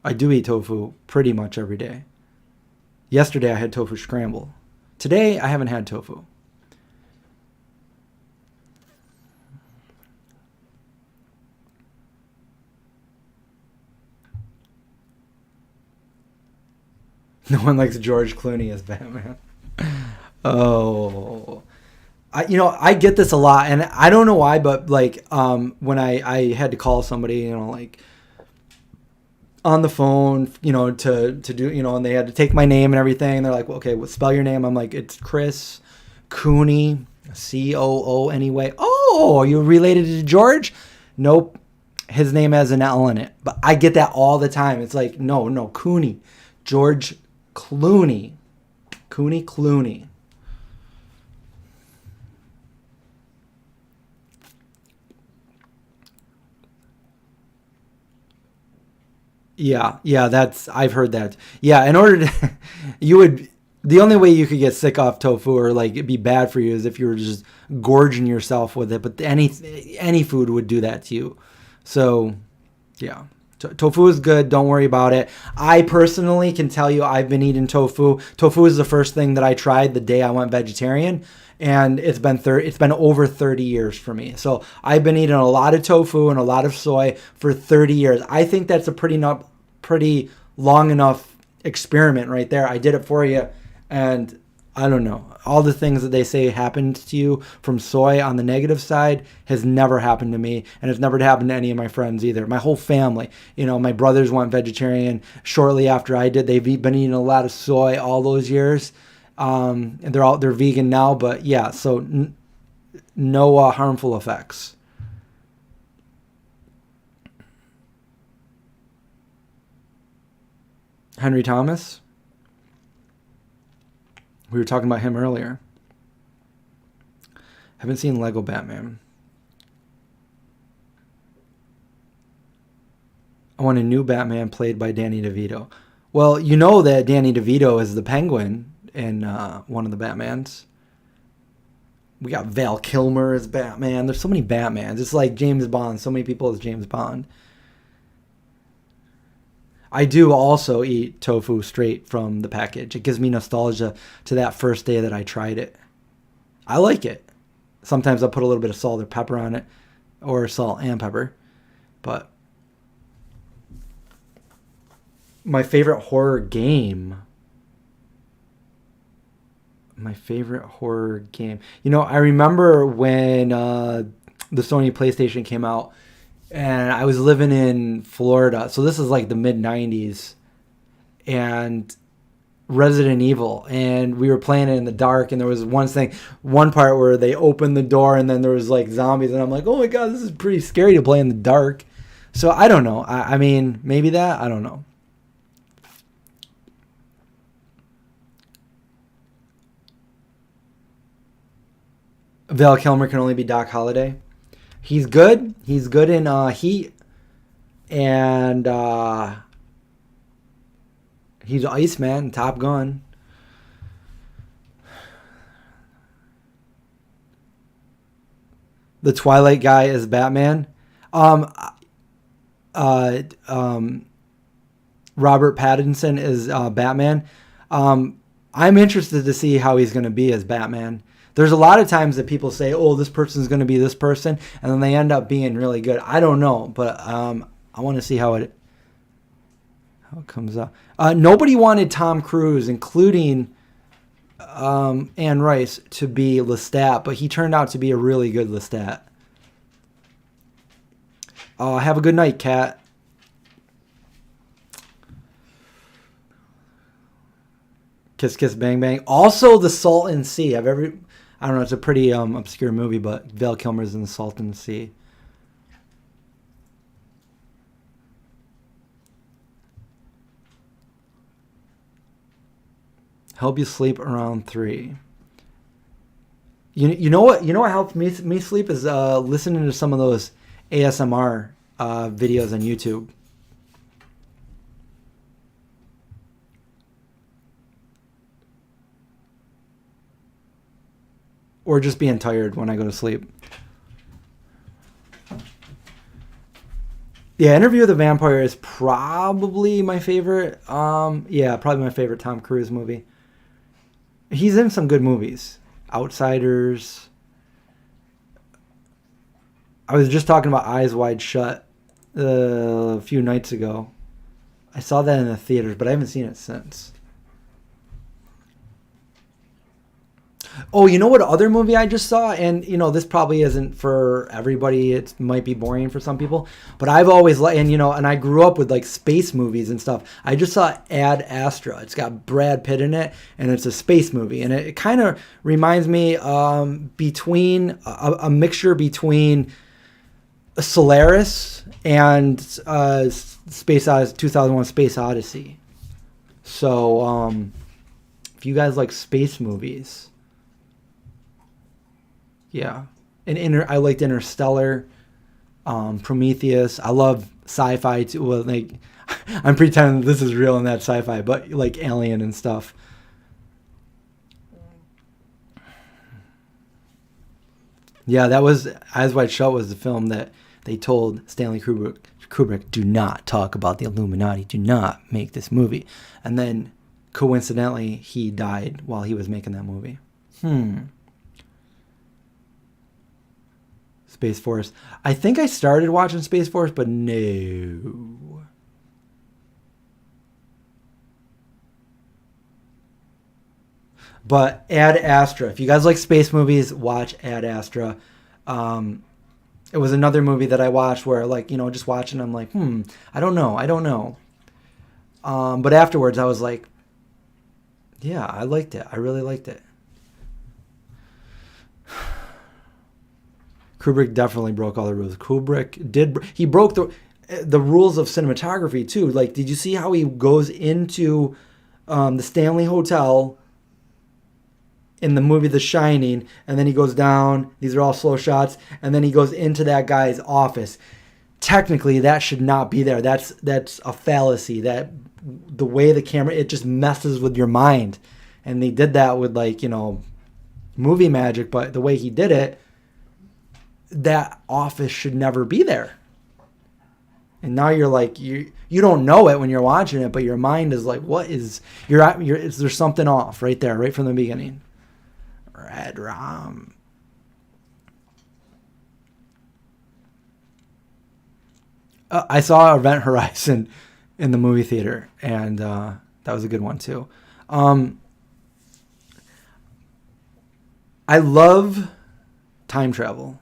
I do eat tofu pretty much every day. Yesterday I had tofu scramble. Today I haven't had tofu. No one likes George Clooney as Batman. Oh. I get this a lot, and I don't know why, but like when I had to call somebody, like on the phone, to do, and they had to take my name and everything. And they're like, well, okay, spell your name. I'm like, it's Chris Cooney, Coo anyway. Oh, are you related to George? Nope. His name has an L in it. But I get that all the time. It's like, no, Cooney. George Clooney. Clooney. Yeah, I've heard that. Yeah, in order to, the only way you could get sick off tofu or like it'd be bad for you is if you were just gorging yourself with it. But any food would do that to you. So, yeah. Tofu is good. Don't worry about it. I personally can tell you I've been eating tofu. Tofu is the first thing that I tried the day I went vegetarian. And it's been over 30 years for me. So I've been eating a lot of tofu and a lot of soy for 30 years. I think that's a pretty long enough experiment right there. I did it for you, and I don't know. All the things that they say happened to you from soy on the negative side has never happened to me, and it's never happened to any of my friends either. My whole family, my brothers went vegetarian shortly after I did. They've been eating a lot of soy all those years. And they're vegan now, but yeah, so no harmful effects. Henry Thomas. We were talking about him earlier. Haven't seen Lego Batman. I want a new Batman played by Danny DeVito. Well, you know that Danny DeVito is the Penguin in one of the Batmans. We got Val Kilmer as Batman. There's so many Batmans. It's like James Bond. So many people as James Bond. I do also eat tofu straight from the package. It gives me nostalgia to that first day that I tried it. I like it. Sometimes I'll put a little bit of salt or pepper on it. Or salt and pepper. But my favorite horror game... I remember when the Sony PlayStation came out, and I was living in Florida. So this is like the mid-90s. And Resident Evil. And we were playing it in the dark. And there was one part where they opened the door and then there was like zombies. And I'm like, oh my God, this is pretty scary to play in the dark. So I don't know. I mean, maybe that. I don't know. Val Kilmer can only be Doc Holliday. He's good. He's good in Heat. And he's Iceman, Top Gun. The Twilight guy is Batman. Robert Pattinson is Batman. I'm interested to see how he's going to be as Batman. There's a lot of times that people say, oh, this person's going to be this person, and then they end up being really good. I don't know, but I want to see how how it comes up. Nobody wanted Tom Cruise, including Anne Rice, to be Lestat, but he turned out to be a really good Lestat. Have a good night, Kat. Kiss Kiss Bang Bang. Also, The Salton Sea. I don't know, it's a pretty obscure movie, but Val Kilmer's in The Salton Sea. Help you sleep around 3. You know what helped me sleep is listening to some of those ASMR videos on YouTube. Or just being tired when I go to sleep. Yeah, Interview with the Vampire is probably my favorite. Yeah, probably my favorite Tom Cruise movie. He's in some good movies. Outsiders. I was just talking about Eyes Wide Shut a few nights ago. I saw that in the theaters, but I haven't seen it since. Oh, you know what other movie I just saw? And, this probably isn't for everybody. It might be boring for some people. But I've always liked, and I grew up with, like, space movies and stuff. I just saw Ad Astra. It's got Brad Pitt in it, and it's a space movie. And it kind of reminds me between a mixture between Solaris and Space Odyssey, 2001 Space Odyssey. So, if you guys like space movies... Yeah, and I liked Interstellar, Prometheus. I love sci-fi too. Well, like, I'm pretending this is real and that's sci-fi, but like Alien and stuff. Yeah, that was Eyes Wide Shut was the film that they told Stanley Kubrick, do not talk about the Illuminati, do not make this movie, and then coincidentally he died while he was making that movie. Space Force. I think I started watching Space Force, but no. But Ad Astra. If you guys like space movies, watch Ad Astra. It was another movie that I watched where, like, just watching, I'm like, I don't know. But afterwards, I was like, yeah, I liked it. I really liked it. Kubrick definitely broke all the rules. He broke the rules of cinematography too. Like, did you see how he goes into the Stanley Hotel in the movie The Shining, and then he goes down, these are all slow shots, and then he goes into that guy's office. Technically, that should not be there. That's a fallacy. That the way the camera, it just messes with your mind. And they did that with, like, movie magic, but the way he did it, that office should never be there. And now you're like, you don't know it when you're watching it, but your mind is like, what is, is there something off right there, right from the beginning? Red Rum. I saw Event Horizon in the movie theater, and that was a good one too. I love time travel.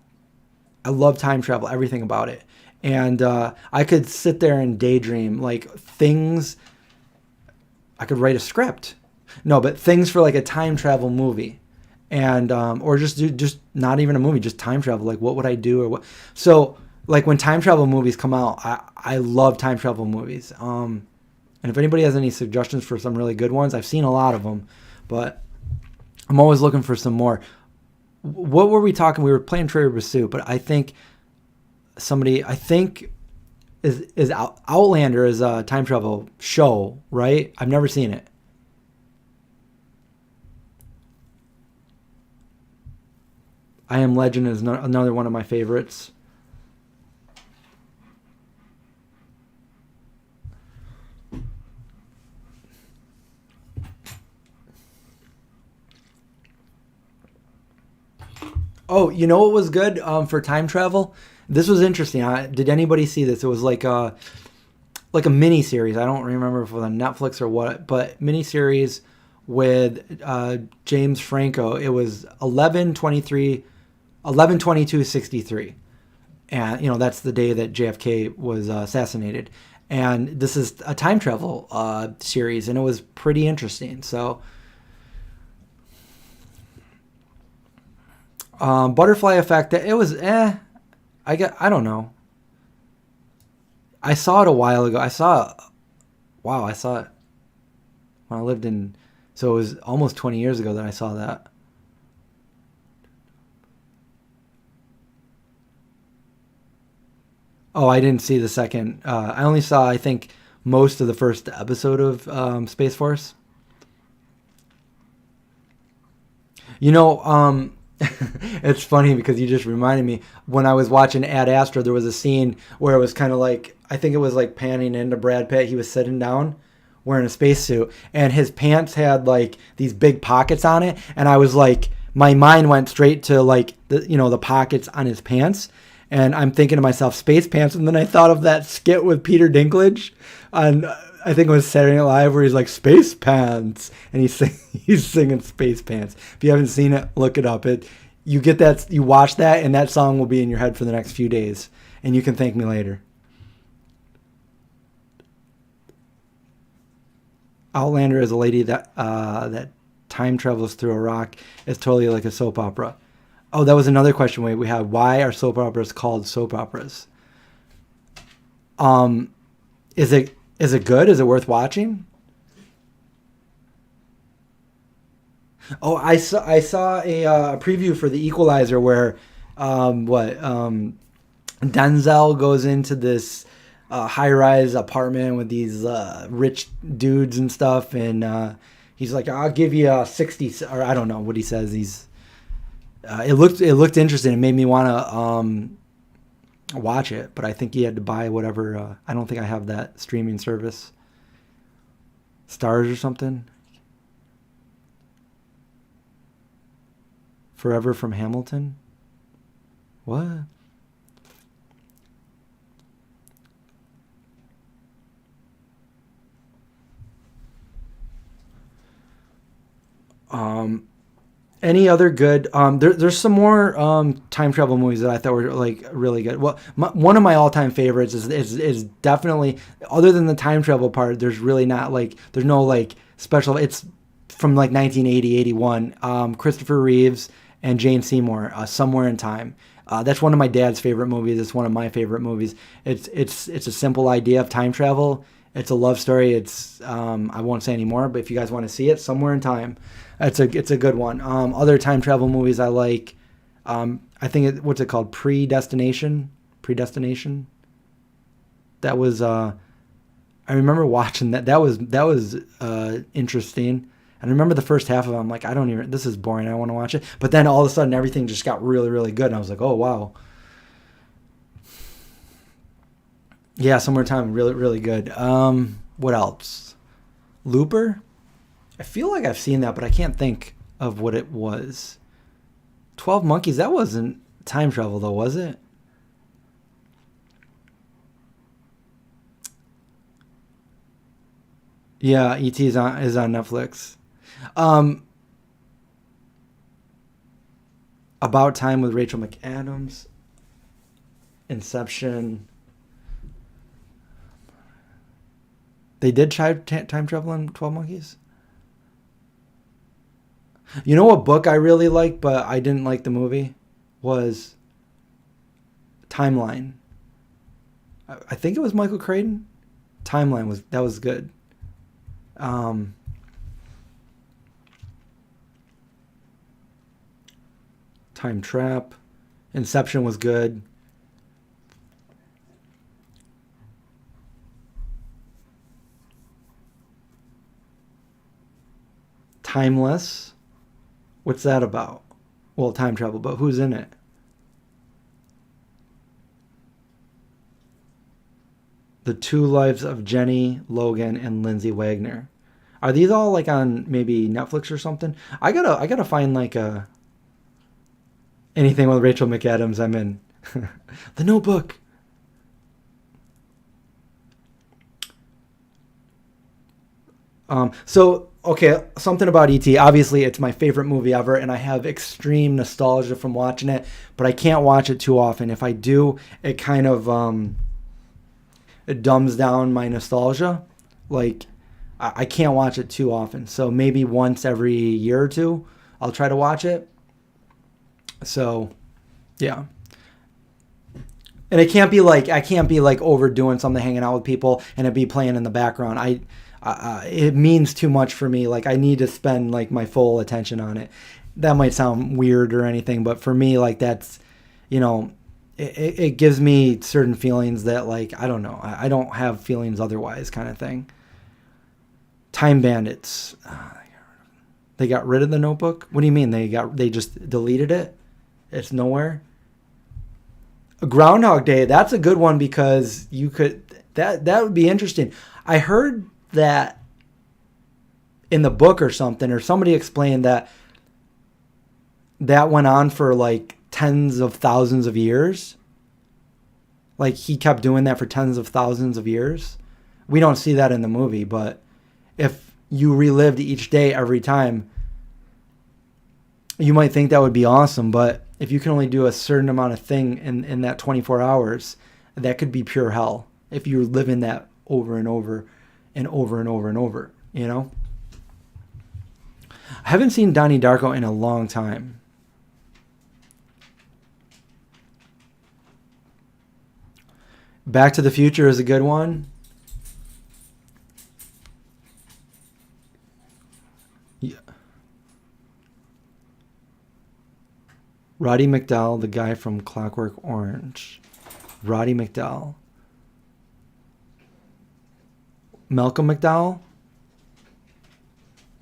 Everything about it. And I could sit there and daydream, like, things. I could write a script. No, but things for, like, a time travel movie. And or just not even a movie, just time travel. Like, what would I do? Or what? So, like, when time travel movies come out, I love time travel movies. And if anybody has any suggestions for some really good ones, I've seen a lot of them, but I'm always looking for some more. What were we talking? We were playing Trivial Pursuit, but I think is Outlander is a time travel show, right? I've never seen it. I Am Legend is another one of my favorites. Oh, you know what was good for time travel? This was interesting. Did anybody see this? It was like like a mini series. I don't remember if it was on Netflix or what, but mini series with James Franco. It was 11/22/63, and that's the day that JFK was assassinated. And this is a time travel series, and it was pretty interesting. So, Butterfly Effect. It was I don't know. I saw it a while ago. I saw it when I lived in. So it was almost 20 years ago that I saw that. Oh, I didn't see the second. I only saw, I think, most of the first episode of Space Force. It's funny because you just reminded me. When I was watching Ad Astra, there was a scene where it was kind of like, I think it was like panning into Brad Pitt. He was sitting down wearing a spacesuit, and his pants had like these big pockets on it. And I was like, my mind went straight to like the pockets on his pants. And I'm thinking to myself, space pants. And then I thought of that skit with Peter Dinklage on, I think it was Saturday Night Live, where he's like, space pants. And he's singing Space Pants. If you haven't seen it, look it up. You get that, you watch that, and that song will be in your head for the next few days. And you can thank me later. Outlander is a lady that time travels through a rock. It's totally like a soap opera. Oh, that was another question we had. Why are soap operas called soap operas? Is it good? Is it worth watching? Oh, I saw a preview for The Equalizer where Denzel goes into this high-rise apartment with these rich dudes and stuff, and he's like, "I'll give you 60," or I don't know what he says. It looked interesting. It made me want to watch it, but I think you had to buy whatever. I don't think I have that streaming service, Stars or something. Forever from Hamilton. What? Any other good? There's some more time travel movies that I thought were like really good. Well, one of my all-time favorites is definitely, other than the time travel part, there's really not like, there's no like special. It's from like 1980, 81. Christopher Reeves and Jane Seymour, Somewhere in Time. That's one of my dad's favorite movies. It's one of my favorite movies. It's a simple idea of time travel. It's a love story. It's I won't say anymore, but if you guys want to see it, Somewhere in Time. It's a good one. Other time travel movies I like. I think what's it called? Predestination. That was I remember watching that. That was interesting. And I remember the first half of it, I'm like, this is boring. I don't want to watch it. But then all of a sudden everything just got really, really good. And I was like, oh, wow. Yeah, Somewhere in Time, really, really good. What else? Looper? I feel like I've seen that, but I can't think of what it was. 12 Monkeys, that wasn't time travel though, was it? Yeah, E.T. is on Netflix. About Time with Rachel McAdams. Inception. They did time travel in 12 Monkeys? You know what book I really liked, but I didn't like the movie? Was Timeline. I think it was Michael Crichton. Timeline was good. Time Trap. Inception was good. Timeless. What's that about? Well, time travel, but who's in it? The Two Lives of Jenny, Logan, and Lindsay Wagner. Are these all like on maybe Netflix or something? I gotta find like anything with Rachel McAdams. I'm in. The Notebook. So, okay, something about E.T. Obviously, it's my favorite movie ever, and I have extreme nostalgia from watching it, but I can't watch it too often. If I do, it kind of it dumbs down my nostalgia. Like, I can't watch it too often. So maybe once every year or two, I'll try to watch it. So, yeah. And it can't be like, I can't be like overdoing something, hanging out with people, and it be playing in the background. It means too much for me. Like, I need to spend like my full attention on it. That might sound weird or anything, but for me, like, that's, you know, it gives me certain feelings that, like, I don't know, I don't have feelings otherwise, kind of thing. Time Bandits. They got rid of the Notebook? What do you mean they just deleted it? It's nowhere? Groundhog Day, that's a good one because you could, that would be interesting. I heard that in the book or something, or somebody explained that went on for like tens of thousands of years. Like, he kept doing that for tens of thousands of years. We don't see that in the movie, but if you relived each day every time, you might think that would be awesome, but if you can only do a certain amount of thing in that 24 hours, that could be pure hell if you're living that over and over and over and over and over, you know? I haven't seen Donnie Darko in a long time. Back to the Future is a good one. Yeah. Roddy McDowall, the guy from Clockwork Orange. Roddy McDowall. Malcolm McDowell?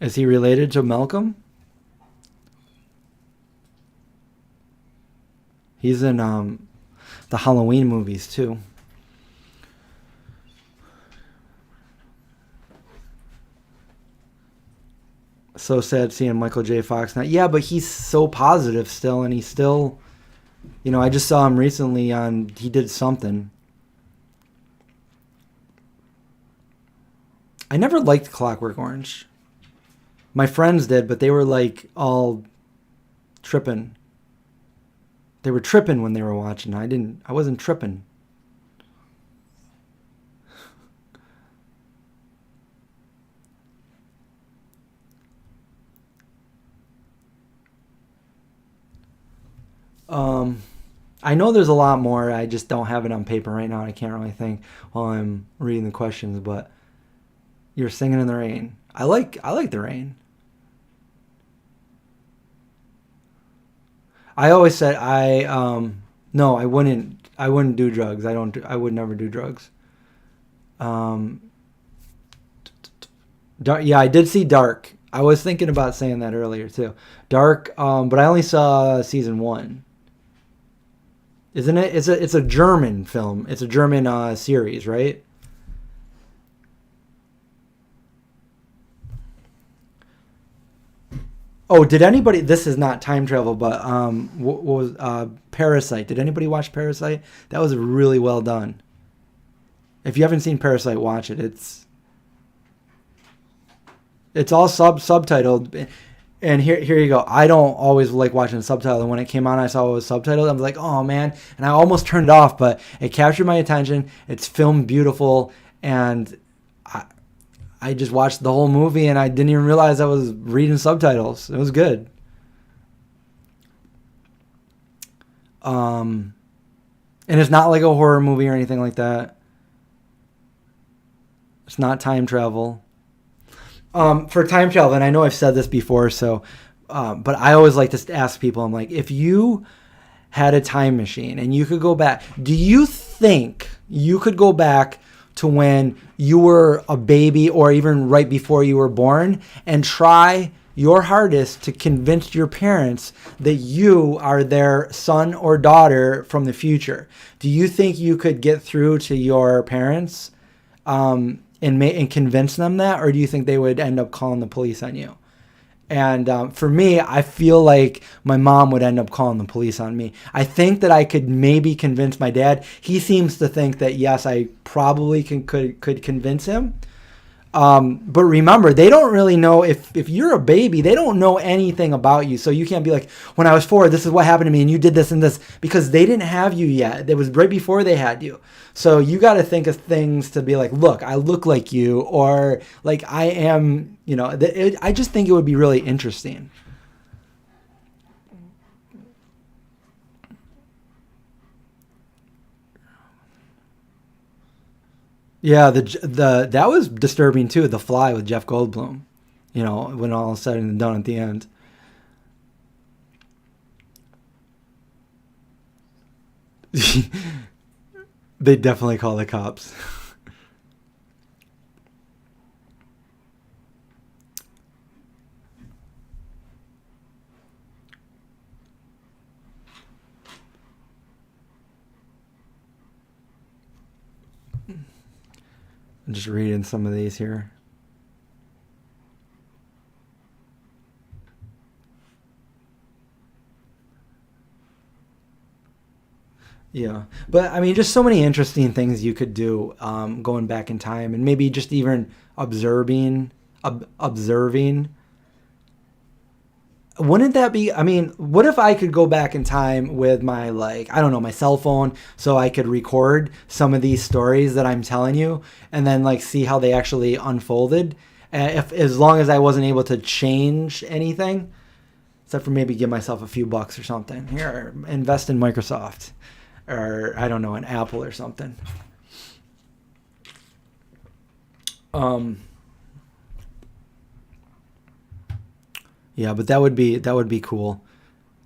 Is he related to Malcolm? He's in the Halloween movies too. So sad seeing Michael J. Fox now. Yeah, but he's so positive still, and he's still, you know, I just saw him recently he did something. I never liked Clockwork Orange. My friends did, but they were like all tripping. They were tripping when they were watching. I wasn't tripping. I know there's a lot more. I just don't have it on paper right now. I can't really think while I'm reading the questions, but you're singing in the rain. I like the rain. I always said no, I wouldn't do drugs. I would never do drugs. Yeah, I did see Dark. I was thinking about saying that earlier too. Dark, but I only saw season 1. Isn't it? It's a German film. It's a German series, right? Oh, did anybody? This is not time travel, but what was Parasite? Did anybody watch Parasite? That was really well done. If you haven't seen Parasite, watch it. It's all subtitled. And here you go. I don't always like watching the subtitle. And when it came on, I saw it was subtitled. I was like, oh, man. And I almost turned it off, but it captured my attention. It's filmed beautiful. And I just watched the whole movie, and I didn't even realize I was reading subtitles. It was good. And it's not like a horror movie or anything like that. It's not time travel. For time travel, and I know I've said this before, so, but I always like to ask people, I'm like, if you had a time machine and you could go back, do you think you could go back to when you were a baby or even right before you were born and try your hardest to convince your parents that you are their son or daughter from the future? Do you think you could get through to your parents and convince them that, or do you think they would end up calling the police on you? And for me, I feel like my mom would end up calling the police on me. I think that I could maybe convince my dad. He seems to think that, yes, I probably could convince him. But remember, they don't really know if you're a baby, they don't know anything about you. So you can't be like, when I was 4, this is what happened to me and you did this and this, because they didn't have you yet. It was right before they had you. So you got to think of things to be like, look, I look like you, or like I am, I just think it would be really interesting. Yeah, that was disturbing too. The Fly with Jeff Goldblum, when all is said and done at the end. They definitely call the cops. I'm just reading some of these here. Yeah, but I mean, just so many interesting things you could do, going back in time, and maybe just even observing. Wouldn't that be? I mean, what if I could go back in time with my, I don't know, my cell phone, so I could record some of these stories that I'm telling you, and then see how they actually unfolded, as long as I wasn't able to change anything, except for maybe give myself a few bucks or something. Here, invest in Microsoft. Or I don't know, an Apple or something. Yeah, but that would be cool.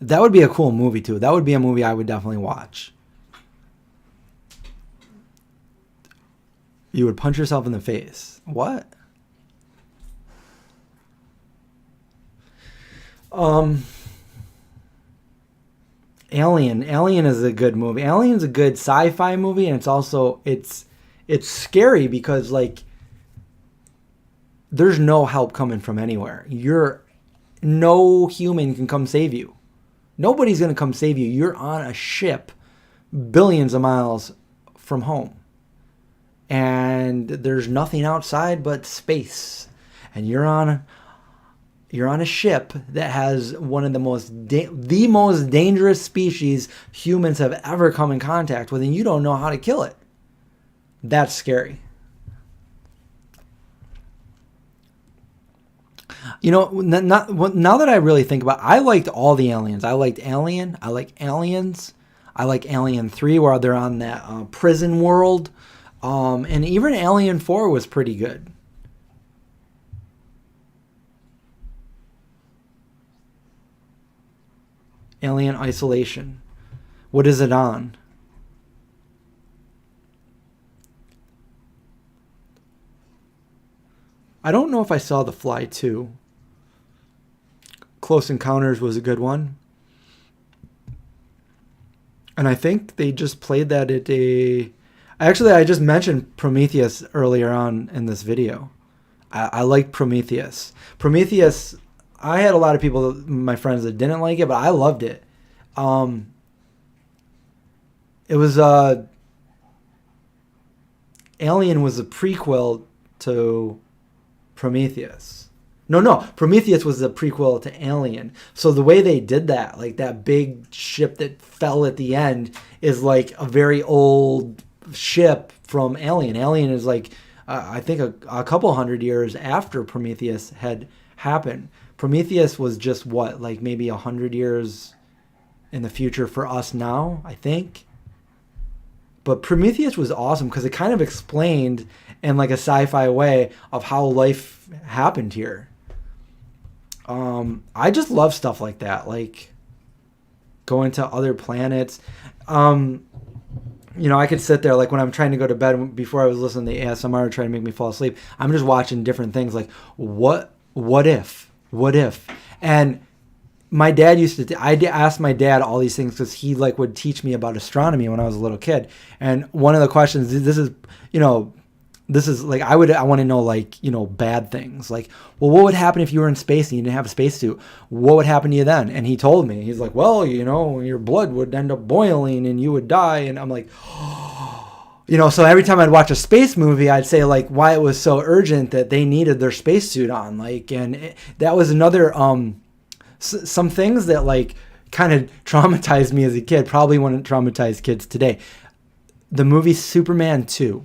That would be a cool movie too. That would be a movie I would definitely watch. You would punch yourself in the face. What? Alien is a good movie. Alien's a good sci-fi movie, and it's also it's scary because there's no help coming from anywhere. No human can come save you. Nobody's going to come save you. You're on a ship billions of miles from home. And there's nothing outside but space. And you're on a ship that has one of the most dangerous species humans have ever come in contact with, and you don't know how to kill it. That's scary. Now that I really think about it, I liked all the aliens. I liked Alien. I like Aliens. I like Alien 3 where they're on that prison world. And even Alien 4 was pretty good. Alien Isolation. What is it on? I don't know if I saw The Fly 2. Close Encounters was a good one. And I think they just played that at a... Actually, I just mentioned Prometheus earlier on in this video. I liked Prometheus. Prometheus, I had a lot of people, my friends, that didn't like it, but I loved it. It was... Alien was a prequel to Prometheus. No. Prometheus was the prequel to Alien. So the way they did that, that big ship that fell at the end, is a very old ship from Alien. Alien is I think a couple hundred years after Prometheus had happened. Prometheus was just what, maybe 100 years in the future for us now, I think. But Prometheus was awesome because it kind of explained in a sci-fi way of how life happened here. I just love stuff like that, going to other planets. I could sit there when I'm trying to go to bed, before I was listening to ASMR trying to make me fall asleep. I'm just watching different things what if, and my dad used to. I asked my dad all these things because he would teach me about astronomy when I was a little kid. And one of the questions, I want to know bad things. Well, what would happen if you were in space and you didn't have a spacesuit? What would happen to you then? And he told me, he's well, your blood would end up boiling and you would die. And I'm So every time I'd watch a space movie, I'd say like why it was so urgent that they needed their spacesuit on. Like, that was another some things that like kind of traumatized me as a kid. Probably wouldn't traumatize kids today. The movie Superman 2.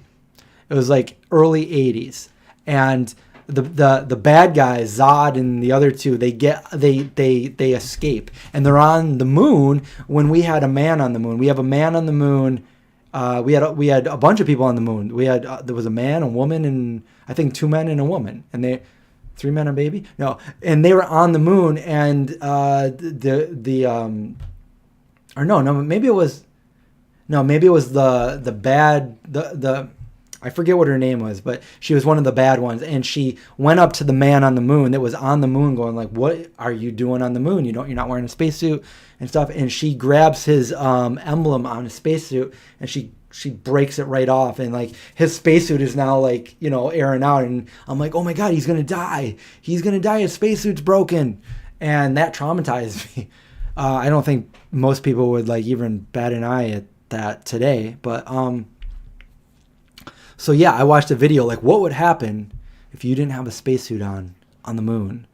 It was like early 80s, and the bad guys, Zod and the other two, they escape, and they're on the moon when we had a man on the moon. We have a man on the moon. We had a bunch of people on the moon. There was a man, a woman, and I think 2 men and a woman, and 3 men and a baby. No, and they were on the moon, and maybe it was the bad the I forget what her name was, but she was one of the bad ones, and she went up to the man on the moon that was on the moon, going like, "What are you doing on the moon? You're not wearing a spacesuit and stuff." And she grabs his emblem on his spacesuit, and she breaks it right off, and like his spacesuit is now like airing out, and I'm like, "Oh my god, he's gonna die! He's gonna die! His spacesuit's broken," and that traumatized me. I don't think most people would like even bat an eye at that today, but so yeah, I watched a video like what would happen if you didn't have a spacesuit on the moon,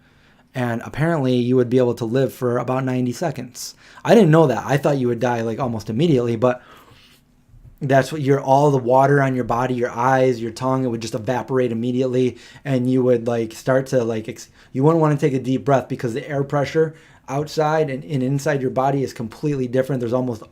and apparently you would be able to live for about 90 seconds. I didn't know that. I thought you would die like almost immediately, but that's what all the water on your body, your eyes, your tongue, it would just evaporate immediately, and you would like start to like you wouldn't want to take a deep breath because the air pressure outside and inside your body is completely different. There's almost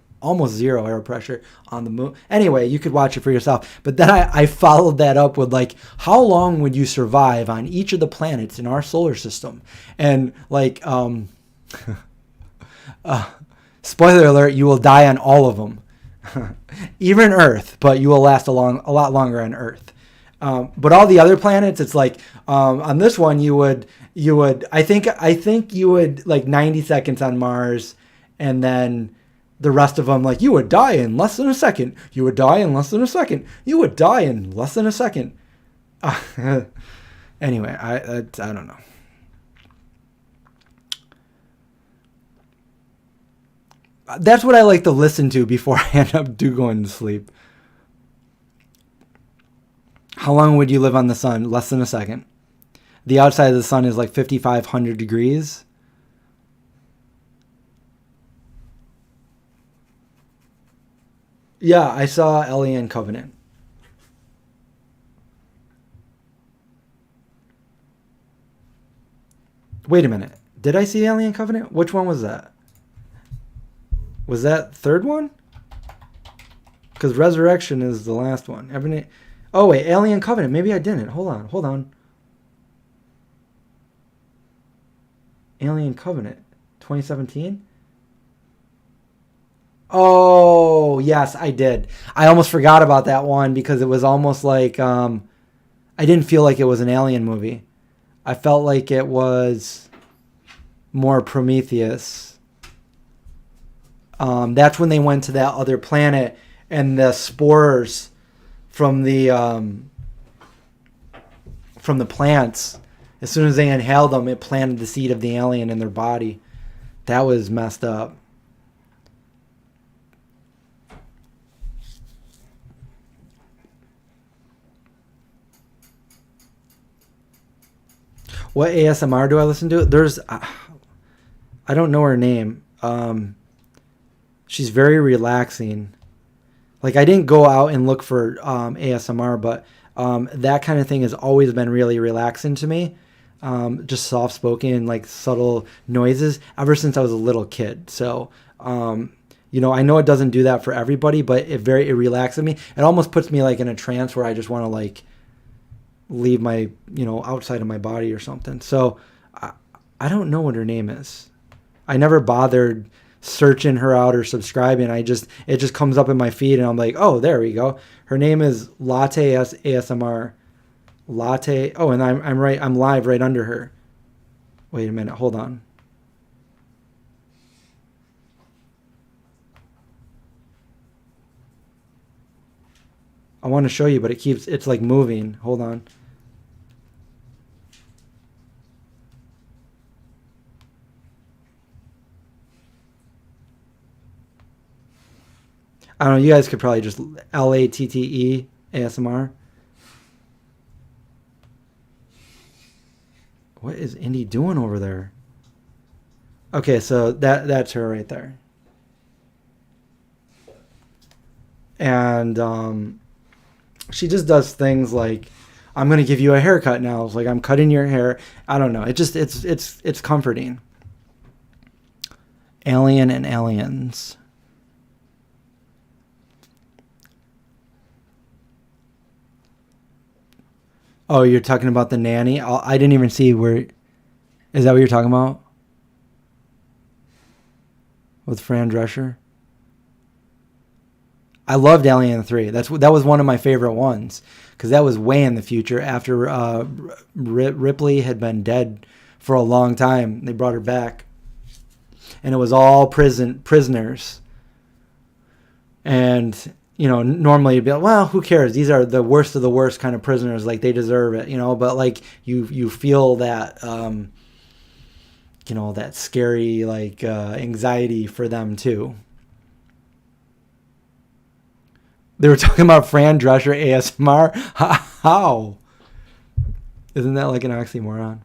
zero air pressure on the moon. Anyway, you could watch it for yourself. But then I followed that up with like, how long would you survive on each of the planets in our solar system? And like, spoiler alert, you will die on all of them. Even Earth, but you will last a lot longer on Earth. But all the other planets, it's like on this one you would I think you would like 90 seconds on Mars, and then the rest of them, like, you would die in less than a second. You would die in less than a second. You would die in less than a second. Anyway, I don't know. That's what I like to listen to before I end up going to sleep. How long would you live on the sun? Less than a second. The outside of the sun is like 5,500 degrees. Yeah, I saw Alien Covenant. Wait a minute. Did I see Alien Covenant? Which one was that? Was that third one? Because Resurrection is the last one. Oh, wait. Alien Covenant. Maybe I didn't. Hold on. Alien Covenant. 2017? Oh, yes, I did. I almost forgot about that one because it was almost like I didn't feel like it was an alien movie. I felt like it was more Prometheus. That's when they went to that other planet, and the spores from the plants, as soon as they inhaled them, it planted the seed of the alien in their body. That was messed up. What ASMR do I listen to? There's, I don't know her name. She's very relaxing. Like, I didn't go out and look for ASMR, but that kind of thing has always been really relaxing to me. Just soft-spoken, like subtle noises ever since I was a little kid. So, I know it doesn't do that for everybody, but it relaxes me. It almost puts me like in a trance where I just want to like leave my, outside of my body or something. So I don't know what her name is. I never bothered searching her out or subscribing. It just comes up in my feed and I'm like, oh, there we go. Her name is Latte ASMR. Latte. Oh, and I'm right. I'm live right under her. Wait a minute. Hold on. I want to show you, but it's like moving. Hold on. I don't know. You guys could probably just LATTE ASMR. What is Indy doing over there? Okay, so that's her right there. And she just does things like, I'm gonna give you a haircut now. It's like, I'm cutting your hair. I don't know. It's comforting. Alien and Aliens. Oh, you're talking about the nanny? I didn't even see where. Is that what you're talking about? With Fran Drescher? I loved Alien 3. That was one of my favorite ones, because that was way in the future after Ripley had been dead for a long time. They brought her back, and it was all prisoners. And normally you'd be like, well, who cares? These are the worst of the worst kind of prisoners. Like, they deserve it, But like you feel that that scary anxiety for them too. They were talking about Fran Drescher ASMR. How? Isn't that like an oxymoron?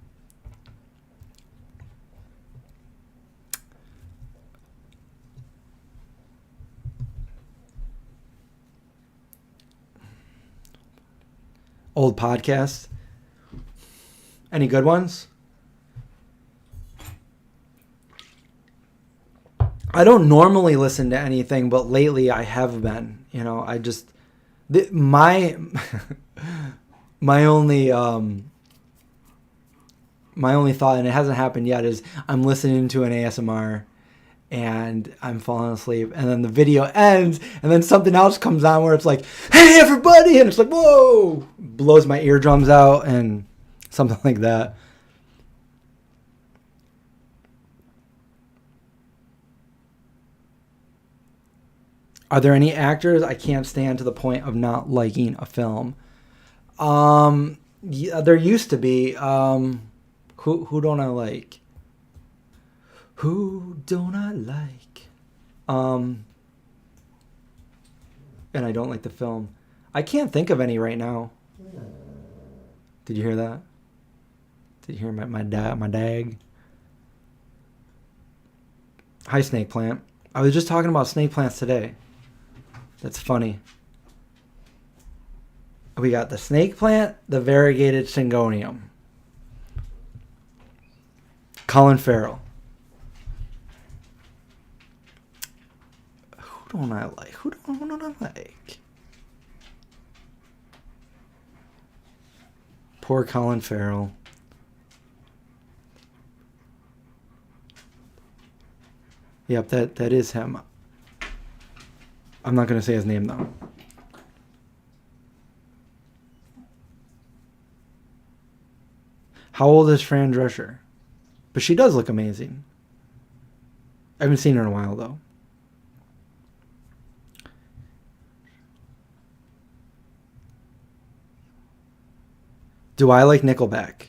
Old podcasts? Any good ones? I don't normally listen to anything, but lately I have been. I just my only thought, and it hasn't happened yet, is I'm listening to an ASMR and I'm falling asleep, and then the video ends, and then something else comes on where it's like, "Hey everybody," and it's like, "Whoa!" Blows my eardrums out and something like that. Are there any actors I can't stand to the point of not liking a film? Yeah, there used to be. Who don't I like? Who don't I like? And I don't like the film. I can't think of any right now. Did you hear that? Did you hear my dag? Hi, Snake Plant. I was just talking about snake plants today. That's funny. We got the snake plant, the variegated syngonium. Colin Farrell. Who don't I like? Who don't I like? Poor Colin Farrell. Yep, that is him. I'm not going to say his name, though. How old is Fran Drescher? But she does look amazing. I haven't seen her in a while, though. Do I like Nickelback?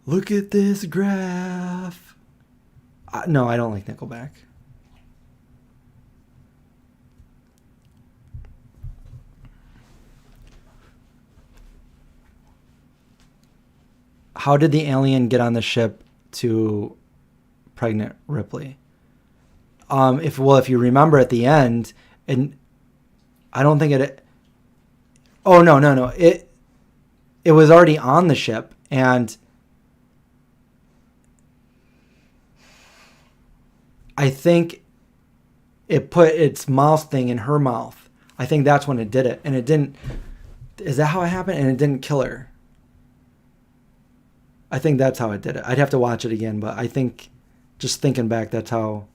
Look at this graph. No, I don't like Nickelback. How did the alien get on the ship to pregnant Ripley? If you remember at the end, and I don't think it. Oh no! It was already on the ship, and I think it put its mouth thing in her mouth. I think that's when it did it, and it didn't. Is that how it happened? And it didn't kill her. I think that's how it did it. I'd have to watch it again, but I think, just thinking back, that's how.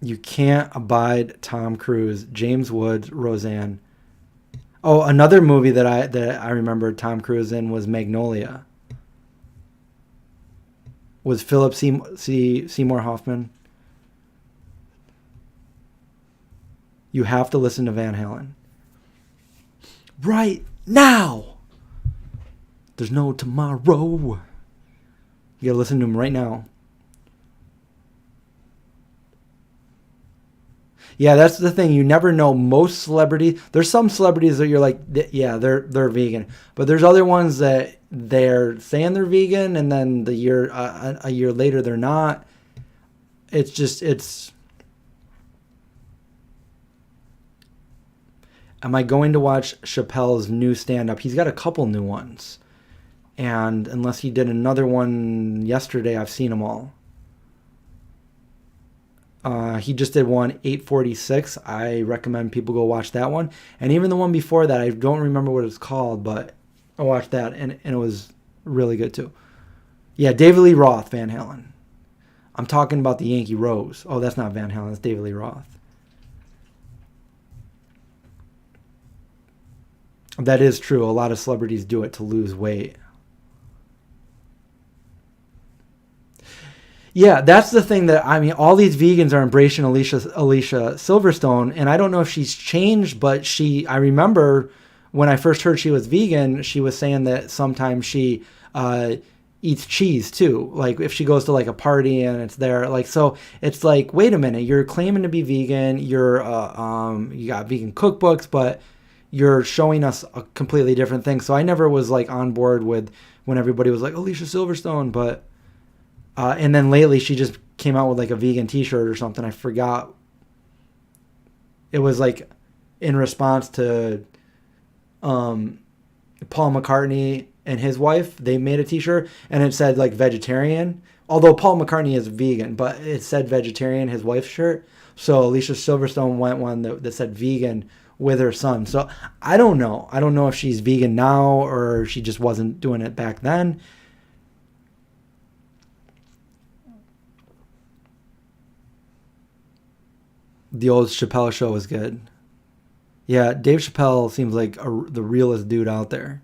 You Can't Abide Tom Cruise, James Woods, Roseanne. Oh, another movie that I remember Tom Cruise in was Magnolia. Was Philip Seymour Hoffman. You have to listen to Van Halen. Right now. There's no tomorrow. You gotta listen to him right now. Yeah, that's the thing. You never know. Most celebrities, there's some celebrities that you're like, yeah, they're vegan, but there's other ones that they're saying they're vegan, and then a year later they're not. It's. Am I going to watch Chappelle's new stand-up? He's got a couple new ones, and unless he did another one yesterday, I've seen them all. He just did one 846. I recommend people go watch that one. And even the one before that, I don't remember what it's called, but I watched that and it was really good too. Yeah, David Lee Roth, Van Halen. I'm talking about the Yankee Rose. Oh, that's not Van Halen, that's David Lee Roth. That is true. A lot of celebrities do it to lose weight. Yeah, that's the thing that, I mean, all these vegans are embracing Alicia Silverstone, and I don't know if she's changed, but I remember when I first heard she was vegan, she was saying that sometimes she eats cheese too. Like if she goes to like a party and it's there, like, so it's like, wait a minute, you're claiming to be vegan, you got vegan cookbooks, but you're showing us a completely different thing. So I never was like on board with when everybody was like Alicia Silverstone, but and then lately she just came out with like a vegan t-shirt or something. I forgot. It was like in response to Paul McCartney and his wife. They made a t-shirt and it said like vegetarian. Although Paul McCartney is vegan, but it said vegetarian, his wife's shirt. So Alicia Silverstone went one that said vegan with her son. So I don't know. I don't know if she's vegan now or she just wasn't doing it back then. The old Chappelle show was good. Yeah, Dave Chappelle seems like the realest dude out there.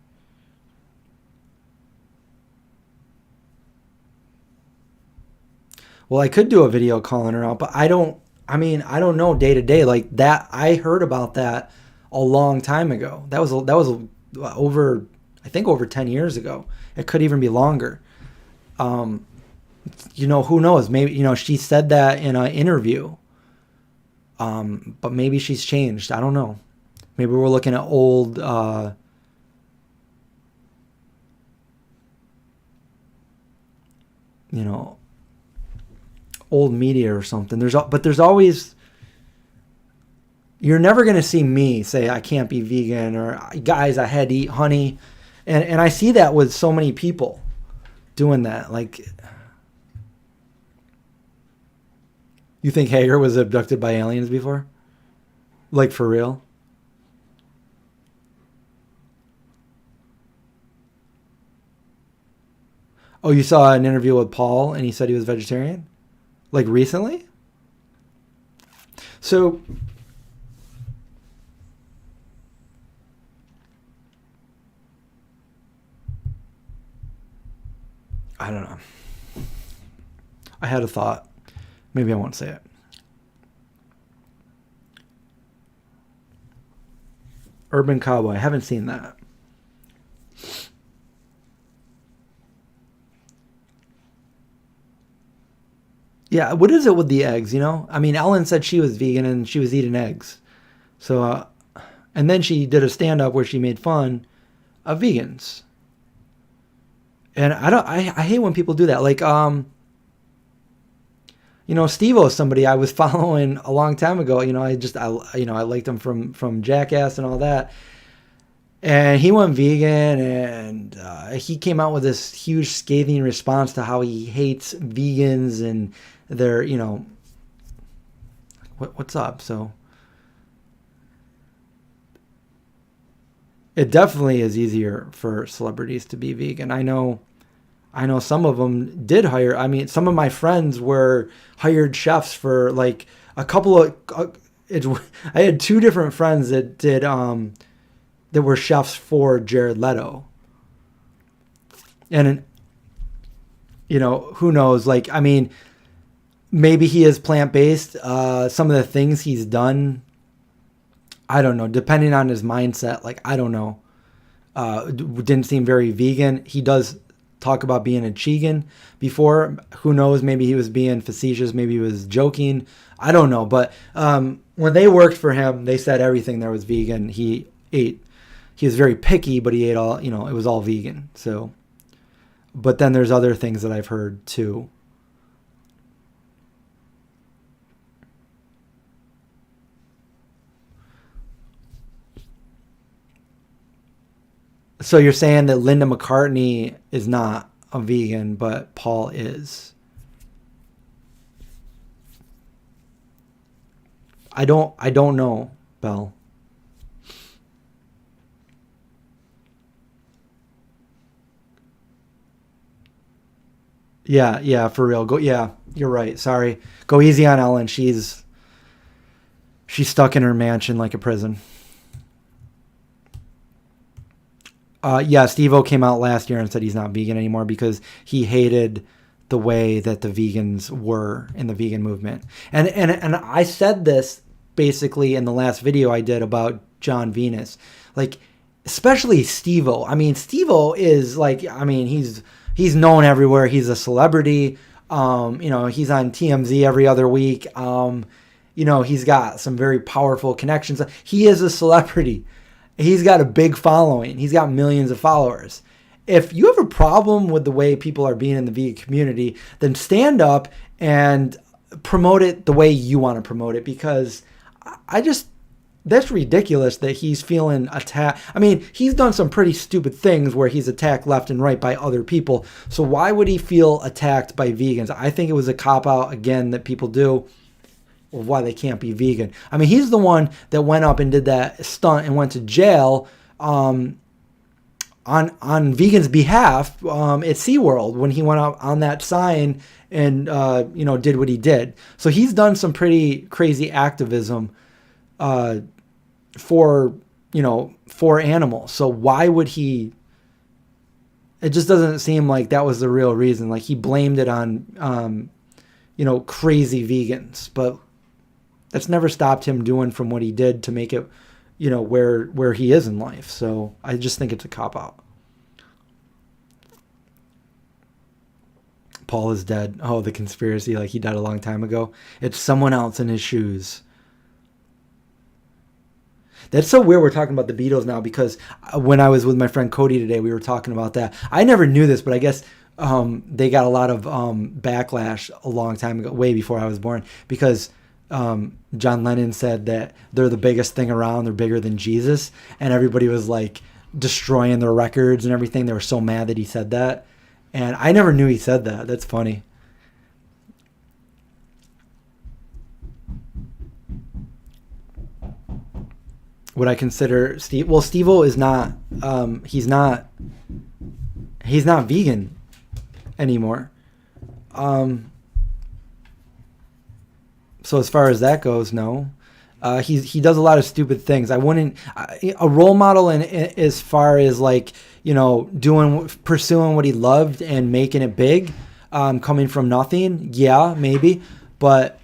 Well, I could do a video calling her out, but I don't know day to day like that. I heard about that a long time ago. That was over, I think over 10 years ago. It could even be longer. Who knows? Maybe, she said that in an interview. But maybe she's changed. I don't know. Maybe we're looking at old, old media or something. There's always, you're never going to see me say I can't be vegan or guys, I had to eat honey. And I see that with so many people doing that. Like, you think Hager was abducted by aliens before? Like, for real? Oh, you saw an interview with Paul and he said he was vegetarian? Like, recently? So, I don't know. I had a thought. Maybe I won't say it. Urban Cowboy. I haven't seen that. Yeah, what is it with the eggs, I mean, Ellen said she was vegan and she was eating eggs. So, and then she did a stand-up where she made fun of vegans. And I hate when people do that. Like, Steve-O is somebody I was following a long time ago. I liked him from Jackass and all that. And he went vegan and he came out with this huge scathing response to how he hates vegans and their, what's up? So it definitely is easier for celebrities to be vegan. I know some of them did hire. I mean, some of my friends were hired chefs for like a couple of. I had two different friends that did that were chefs for Jared Leto. And who knows? Like, I mean, maybe he is plant-based. Some of the things he's done, I don't know. Depending on his mindset, like, I don't know. Didn't seem very vegan. He does talk about being a Chegan before. Who knows? Maybe he was being facetious. Maybe he was joking. I don't know. But when they worked for him, they said everything there was vegan. He was very picky, but he ate all, it was all vegan. So, but then there's other things that I've heard too. So you're saying that Linda McCartney is not a vegan, but Paul is. I don't know, Belle. Yeah, for real. Yeah, you're right. Sorry. Go easy on Ellen. She's stuck in her mansion like a prison. Yeah, Steve-O came out last year and said he's not vegan anymore because he hated the way that the vegans were in the vegan movement. And I said this basically in the last video I did about Jon Venus. Like, especially Steve-O. I mean, Steve-O is like, he's known everywhere. He's a celebrity. He's on TMZ every other week. He's got some very powerful connections. He is a celebrity. He's got a big following. He's got millions of followers. If you have a problem with the way people are being in the vegan community, then stand up and promote it the way you want to promote it, because that's ridiculous that he's feeling attacked. I mean, he's done some pretty stupid things where he's attacked left and right by other people. So why would he feel attacked by vegans? I think it was a cop-out, again, that people do of why they can't be vegan. I mean, he's the one that went up and did that stunt and went to jail on vegans' behalf at SeaWorld when he went out on that sign and did what he did. So he's done some pretty crazy activism for animals. So why would he? It just doesn't seem like that was the real reason. Like, he blamed it on crazy vegans, but that's never stopped him doing from what he did to make it, where he is in life. So I just think it's a cop-out. Paul is dead. Oh, the conspiracy, like he died a long time ago. It's someone else in his shoes. That's so weird we're talking about the Beatles now, because when I was with my friend Cody today, we were talking about that. I never knew this, but I guess they got a lot of backlash a long time ago, way before I was born, because John Lennon said that they're the biggest thing around, they're bigger than Jesus, and everybody was like destroying their records and everything. They were so mad that he said that, and I never knew he said that. That's funny. Would I consider Steve? Well, Steve-O is not. He's not vegan anymore. So as far as that goes, no. He does a lot of stupid things. I wouldn't a role model in as far as like pursuing what he loved and making it big, coming from nothing. Yeah, maybe, but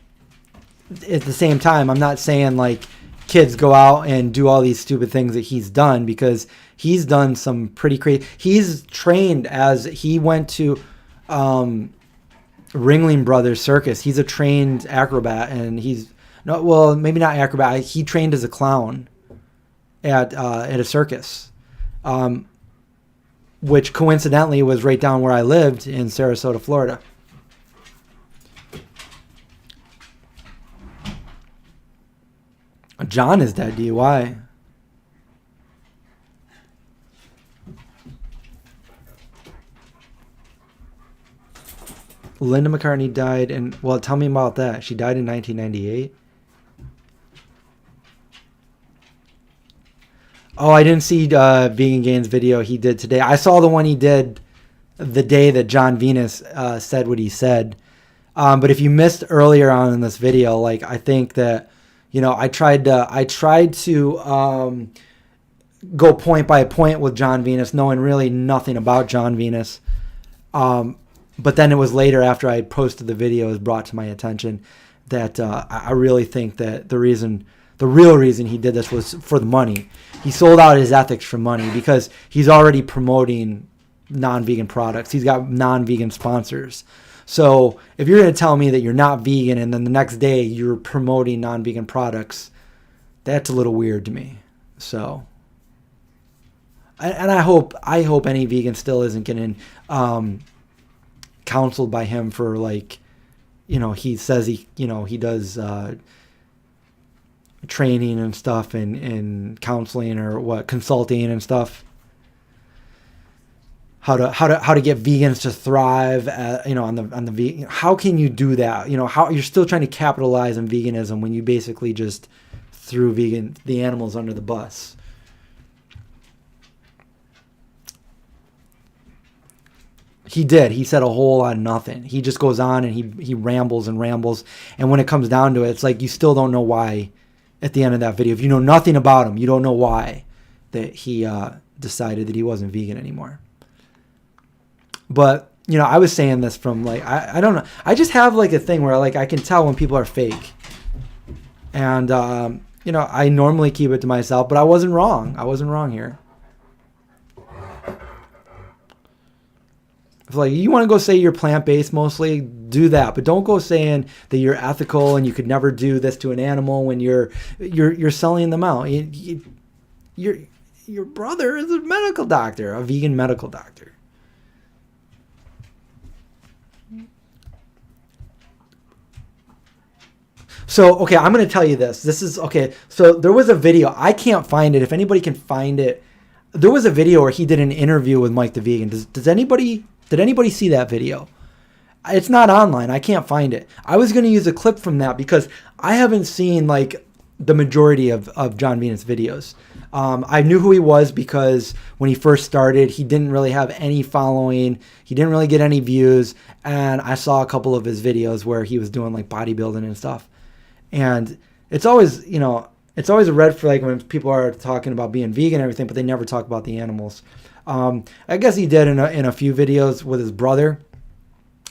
at the same time, I'm not saying like kids go out and do all these stupid things that he's done, because he's done some pretty crazy. He's trained he went to Ringling Brothers Circus. He's a trained acrobat, and maybe not acrobat. He trained as a clown at a circus, which coincidentally was right down where I lived in Sarasota, Florida. John is dead. DUI. Linda McCartney died tell me about that. She died in 1998. Oh, I didn't see Vegan Gains video he did today. I saw the one he did the day that Jon Venus said what he said. But if you missed earlier on in this video, like, I think that, I tried to go point by point with Jon Venus, knowing really nothing about Jon Venus. But then it was later, after I posted the video, it was brought to my attention that I really think that the reason The real reason he did this was for the money. He sold out his ethics for money because he's already promoting non-vegan products. He's got non-vegan sponsors. So if you're going to tell me that you're not vegan and then the next day you're promoting non-vegan products, that's a little weird to me. So, and I hope any vegan still isn't getting counseled by him for, like, he says he does training and stuff and counseling or consulting and stuff. How to get vegans to thrive on the vegan. How can you do that? How you're still trying to capitalize on veganism when you basically just threw the animals under the bus. He did. He said a whole lot of nothing. He just goes on and he rambles and rambles. And when it comes down to it, it's like you still don't know why at the end of that video. If you know nothing about him, you don't know why that he decided that he wasn't vegan anymore. But, I was saying this from, like, I don't know. I just have, like, a thing where, like, I can tell when people are fake. And, I normally keep it to myself, but I wasn't wrong. I wasn't wrong here. If, like, you want to go say you're plant-based mostly, do that. But don't go saying that you're ethical and you could never do this to an animal when you're selling them out. Your brother is a medical doctor, a vegan medical doctor. So, okay, I'm going to tell you this. This is, okay, so there was a video. I can't find it. If anybody can find it, there was a video where he did an interview with Mike the Vegan. Did anybody see that video? It's not online. I can't find it. I was going to use a clip from that because I haven't seen, like, the majority of Jon Venus videos. I knew who he was because when he first started, he didn't really have any following. He didn't really get any views. And I saw a couple of his videos where he was doing, like, bodybuilding and stuff. And it's always, it's always a red flag when people are talking about being vegan and everything, but they never talk about the animals. I guess he did in a few videos with his brother.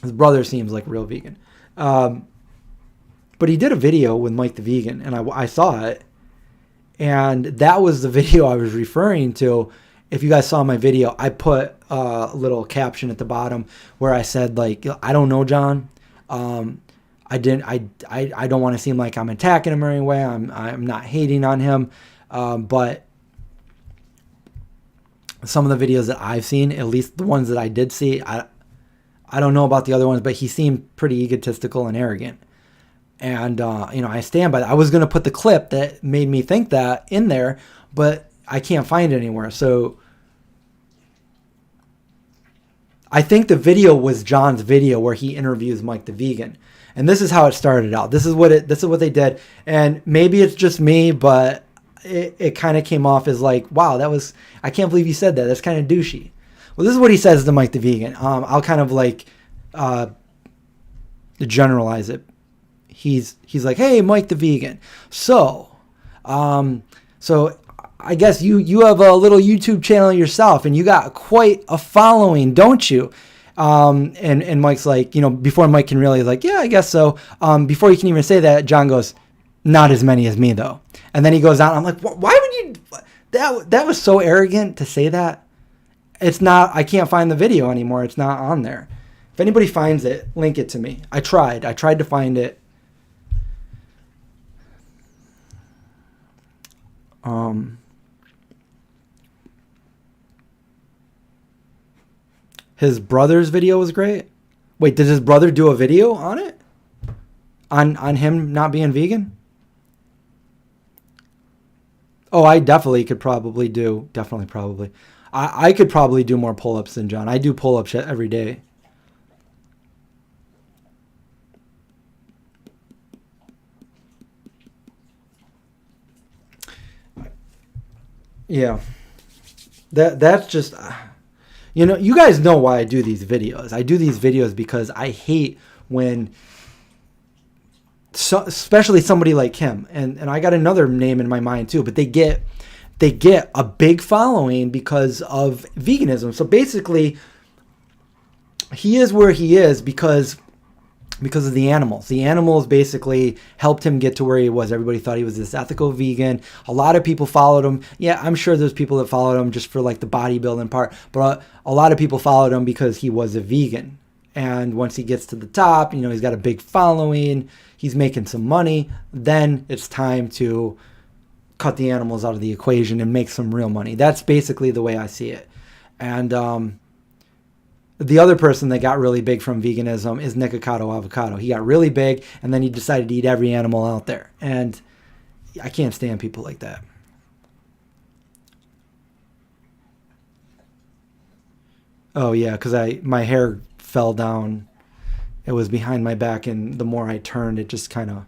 His brother seems like real vegan. But he did a video with Mike the Vegan, and I saw it. And that was the video I was referring to. If you guys saw my video, I put a little caption at the bottom where I said, like, I don't know John. I don't want to seem like I'm attacking him or any way. I'm not hating on him. But some of the videos that I've seen, at least the ones that I did see, I don't know about the other ones, but he seemed pretty egotistical and arrogant. And, I stand by that. I was going to put the clip that made me think that in there, but I can't find it anywhere. So I think the video was John's video where he interviews Mike the Vegan. And this is how it started out. This is what they did. And maybe it's just me, but it kind of came off as like, wow, I can't believe you said that. That's kind of douchey. Well, this is what he says to Mike the Vegan. I'll kind of like generalize it. He's like, hey, Mike the Vegan. So I guess you have a little YouTube channel yourself and you got quite a following, don't you? And Mike's like, before Mike can really like, yeah, I guess so. Before he can even say that, John goes, not as many as me though. And then he goes on. I'm like, why would you? That was so arrogant to say that. It's not. I can't find the video anymore. It's not on there. If anybody finds it, link it to me. I tried to find it. His brother's video was great. Wait, did his brother do a video on it? On him not being vegan? Oh, I definitely could probably do. Probably. I could probably do more pull-ups than John. I do pull-ups every day. Yeah. That's just... you guys know why I do these videos. I do these videos because I hate when... especially somebody like him, and I got another name in my mind too, but they get a big following because of veganism. So basically, he is where he is because because of the animals. The animals basically helped him get to where he was. Everybody thought he was this ethical vegan. A lot of people followed him. Yeah, I'm sure there's people that followed him just for like the bodybuilding part, but a lot of people followed him because he was a vegan. And once he gets to the top, you know, he's got a big following, he's making some money, then it's time to cut the animals out of the equation and make some real money. That's basically the way I see it. And the other person that got really big from veganism is Nikocado Avocado. He got really big, and then he decided to eat every animal out there. And I can't stand people like that. Oh yeah, because my hair fell down. It was behind my back, and the more I turned, it just kind of...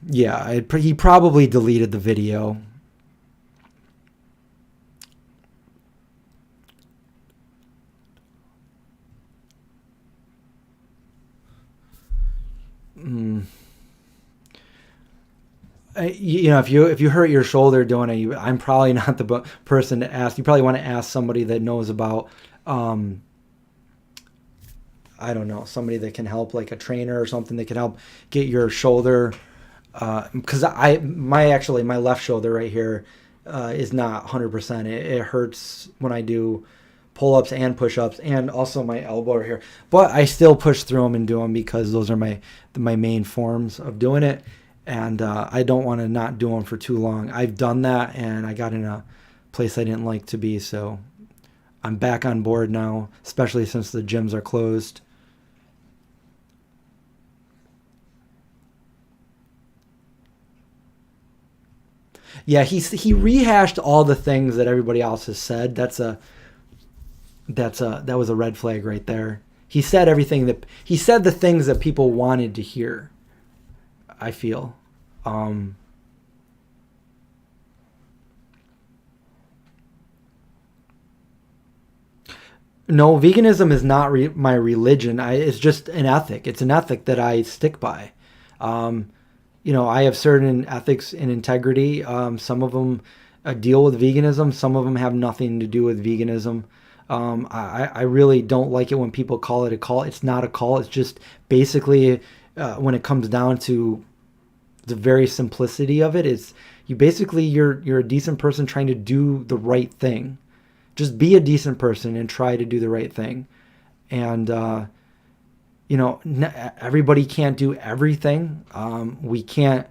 Yeah, he probably deleted the video. You know, if you hurt your shoulder doing it, I'm probably not the person to ask. You probably want to ask somebody that knows about, I don't know, somebody that can help, like a trainer or something that can help get your shoulder. Because my left shoulder right here is not 100%. It hurts when I do pull-ups and push-ups, and also my elbow right here. But I still push through them and do them because those are my main forms of doing it. And I don't want to not do them for too long. I've done that, and I got in a place I didn't like to be. So I'm back on board now, especially since the gyms are closed. Yeah, he rehashed all the things that everybody else has said. That was a red flag right there. He said he said the things that people wanted to hear, I feel. No, veganism is not my religion. It's just an ethic. It's an ethic that I stick by. You know, I have certain ethics and integrity. Some of them deal with veganism. Some of them have nothing to do with veganism. I really don't like it when people call it a cult. It's not a cult. It's just basically, when it comes down to the very simplicity of it, is you're a decent person trying to do the right thing. Just be a decent person and try to do the right thing. And you know, everybody can't do everything. We can't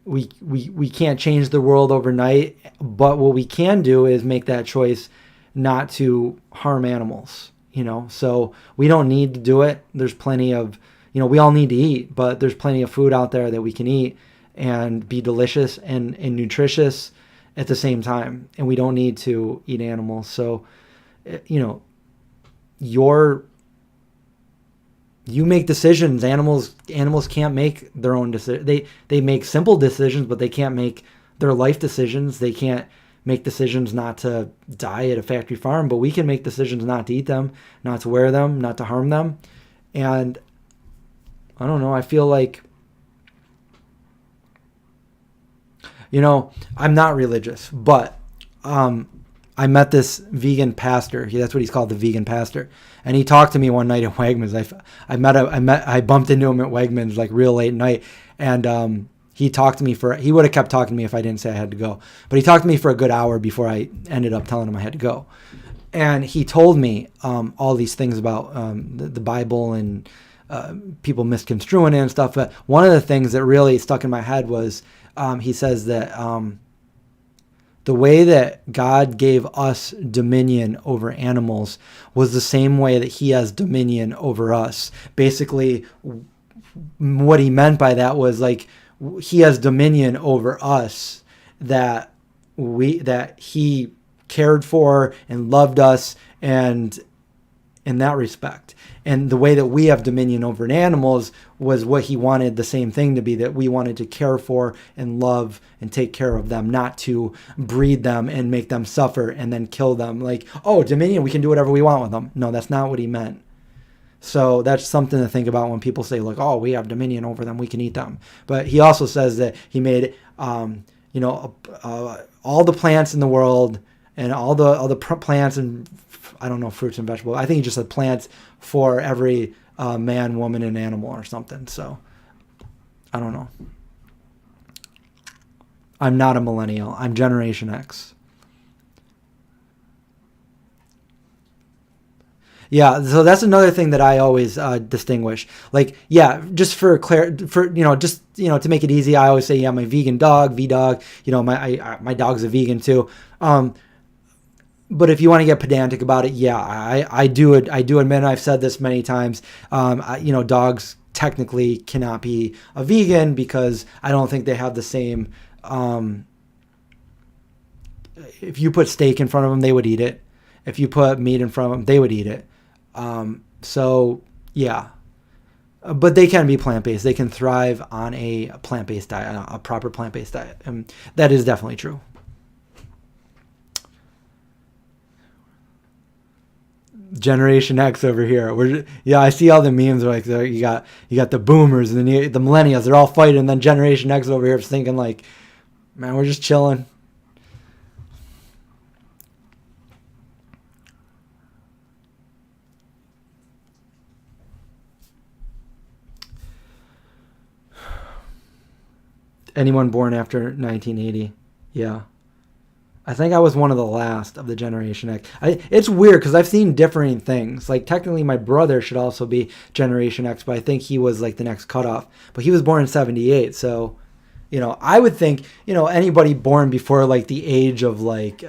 change the world overnight, but what we can do is make that choice not to harm animals, you know. So we don't need to do it. There's plenty of, you know, we all need to eat, but there's plenty of food out there that we can eat and be delicious and nutritious at the same time. And we don't need to eat animals. So, you know, you make decisions. Animals can't make their own decisions. They make simple decisions, but they can't make their life decisions. They can't make decisions not to die at a factory farm, but we can make decisions not to eat them, not to wear them, not to harm them. And I don't know, I feel like, you know, I'm not religious, but I met this vegan pastor. That's what he's called, the vegan pastor. And he talked to me one night at Wegmans. I bumped into him at Wegmans like real late night, and he talked to me he would have kept talking to me if I didn't say I had to go. But he talked to me for a good hour before I ended up telling him I had to go. And he told me all these things about the Bible and people misconstruing it and stuff. But one of the things that really stuck in my head was he says that the way that God gave us dominion over animals was the same way that he has dominion over us. Basically, what he meant by that was like he has dominion over us, that he cared for and loved us, and in that respect. And the way that we have dominion over animals was what he wanted the same thing to be, that we wanted to care for and love and take care of them, not to breed them and make them suffer and then kill them. Like, oh, dominion, we can do whatever we want with them. No, that's not what he meant. So that's something to think about when people say, like, oh, we have dominion over them, we can eat them. But he also says that he made, all the plants in the world and all the plants and I don't know, fruits and vegetables. I think he just said plants for every man, woman, and animal or something. So I don't know. I'm not a millennial. I'm Generation X. Yeah, so that's another thing that I always distinguish. Like, yeah, just for to make it easy, I always say, yeah, my vegan dog, V-Dog. My dog's a vegan too. But if you want to get pedantic about it, yeah, I do admit, I've said this many times. Dogs technically cannot be a vegan because I don't think they have the same. If you put steak in front of them, they would eat it. If you put meat in front of them, they would eat it. So yeah, but they can be plant-based. They can thrive on a plant-based diet, a proper plant-based diet. And that is definitely true. Generation X over here. I see all the memes like you got the boomers and then the millennials. They're all fighting, and then Generation X over here is thinking like, man, we're just chilling. Anyone born after 1980? Yeah. I think I was one of the last of the Generation X. It's weird because I've seen differing things. Like, technically, my brother should also be Generation X, but I think he was like the next cutoff. But he was born in 78, so, I would think, anybody born before like the age of like,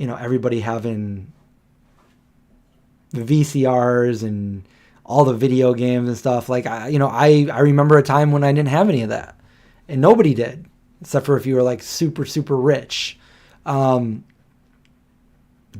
everybody having the VCRs and all the video games and stuff. Like, I remember a time when I didn't have any of that, and nobody did. Except for if you were like super, super rich. But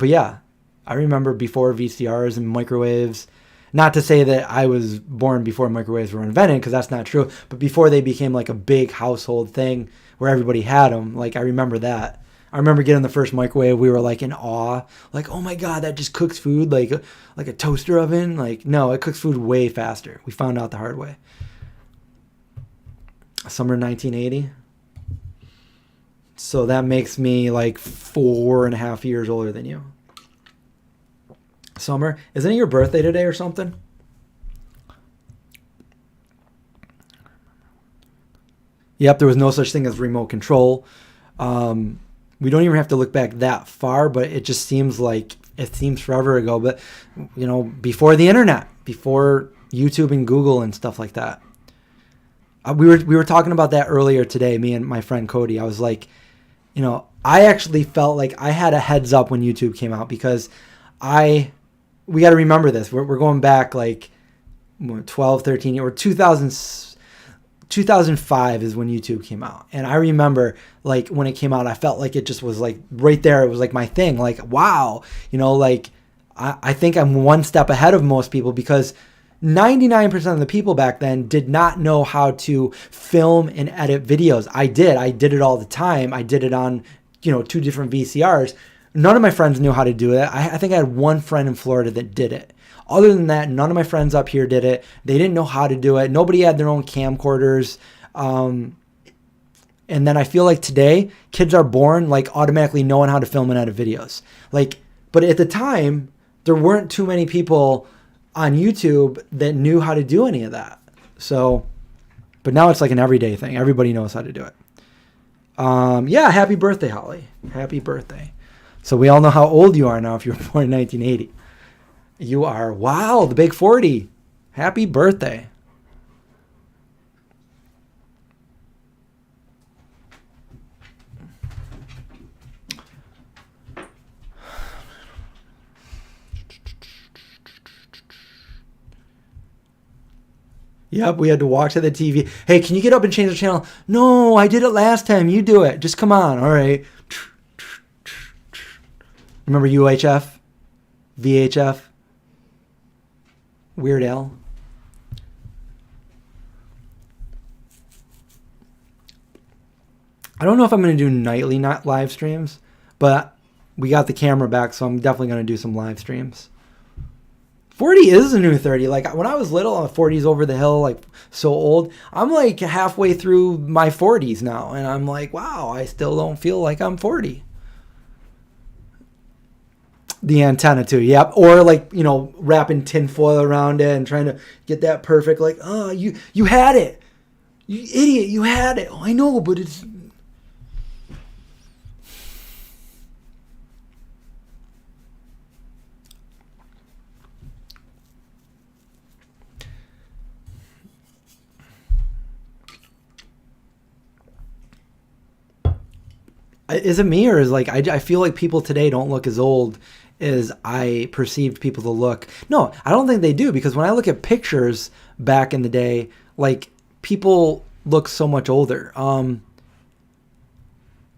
yeah, I remember before VCRs and microwaves. Not to say that I was born before microwaves were invented, because that's not true. But before they became like a big household thing where everybody had them. Like, I remember that. I remember getting the first microwave. We were like in awe. Like, oh my God, that just cooks food like a toaster oven. Like, no, it cooks food way faster. We found out the hard way. Summer 1980. So that makes me like 4.5 years older than you. Summer, isn't it your birthday today or something? Yep, there was no such thing as remote control. We don't even have to look back that far, but it just seems forever ago. But, before the internet, before YouTube and Google and stuff like that. We were talking about that earlier today, me and my friend Cody. I was like, I actually felt like I had a heads up when YouTube came out, because we got to remember this. We're going back like 12, 13 years, or 2005 is when YouTube came out. And I remember like when it came out, I felt like it just was like right there. It was like my thing. Like, wow, I think I'm one step ahead of most people, because 99% of the people back then did not know how to film and edit videos. I did it all the time. I did it on, 2 different VCRs. None of my friends knew how to do it. I think I had one friend in Florida that did it. Other than that, none of my friends up here did it. They didn't know how to do it. Nobody had their own camcorders. And then I feel like today, kids are born like automatically knowing how to film and edit videos. Like, but at the time, there weren't too many people on YouTube that knew how to do any of that. So, but now it's like an everyday thing. Everybody knows how to do it. Yeah, happy birthday, Holly. Happy birthday. So we all know how old you are now if you were born in 1980. You are, wow, the big 40. Happy birthday. Yep, we had to walk to the TV. Hey, can you get up and change the channel? No, I did it last time. You do it. Just come on. All right. Remember UHF? VHF? Weird Al? I don't know if I'm going to do nightly live streams, but we got the camera back, so I'm definitely going to do some live streams. 40 is the new 30. Like, when I was little, 40's over the hill, like, so old. I'm, like, halfway through my 40s now, and I'm like, wow, I still don't feel like I'm 40. The antenna too, yep. Or like, wrapping tinfoil around it and trying to get that perfect, like, oh, you had it. You idiot, you had it. Oh, I know, but it's... Is it me, or is like I feel like people today don't look as old as I perceived people to look? No, I don't think they do, because when I look at pictures back in the day, like, people look so much older. I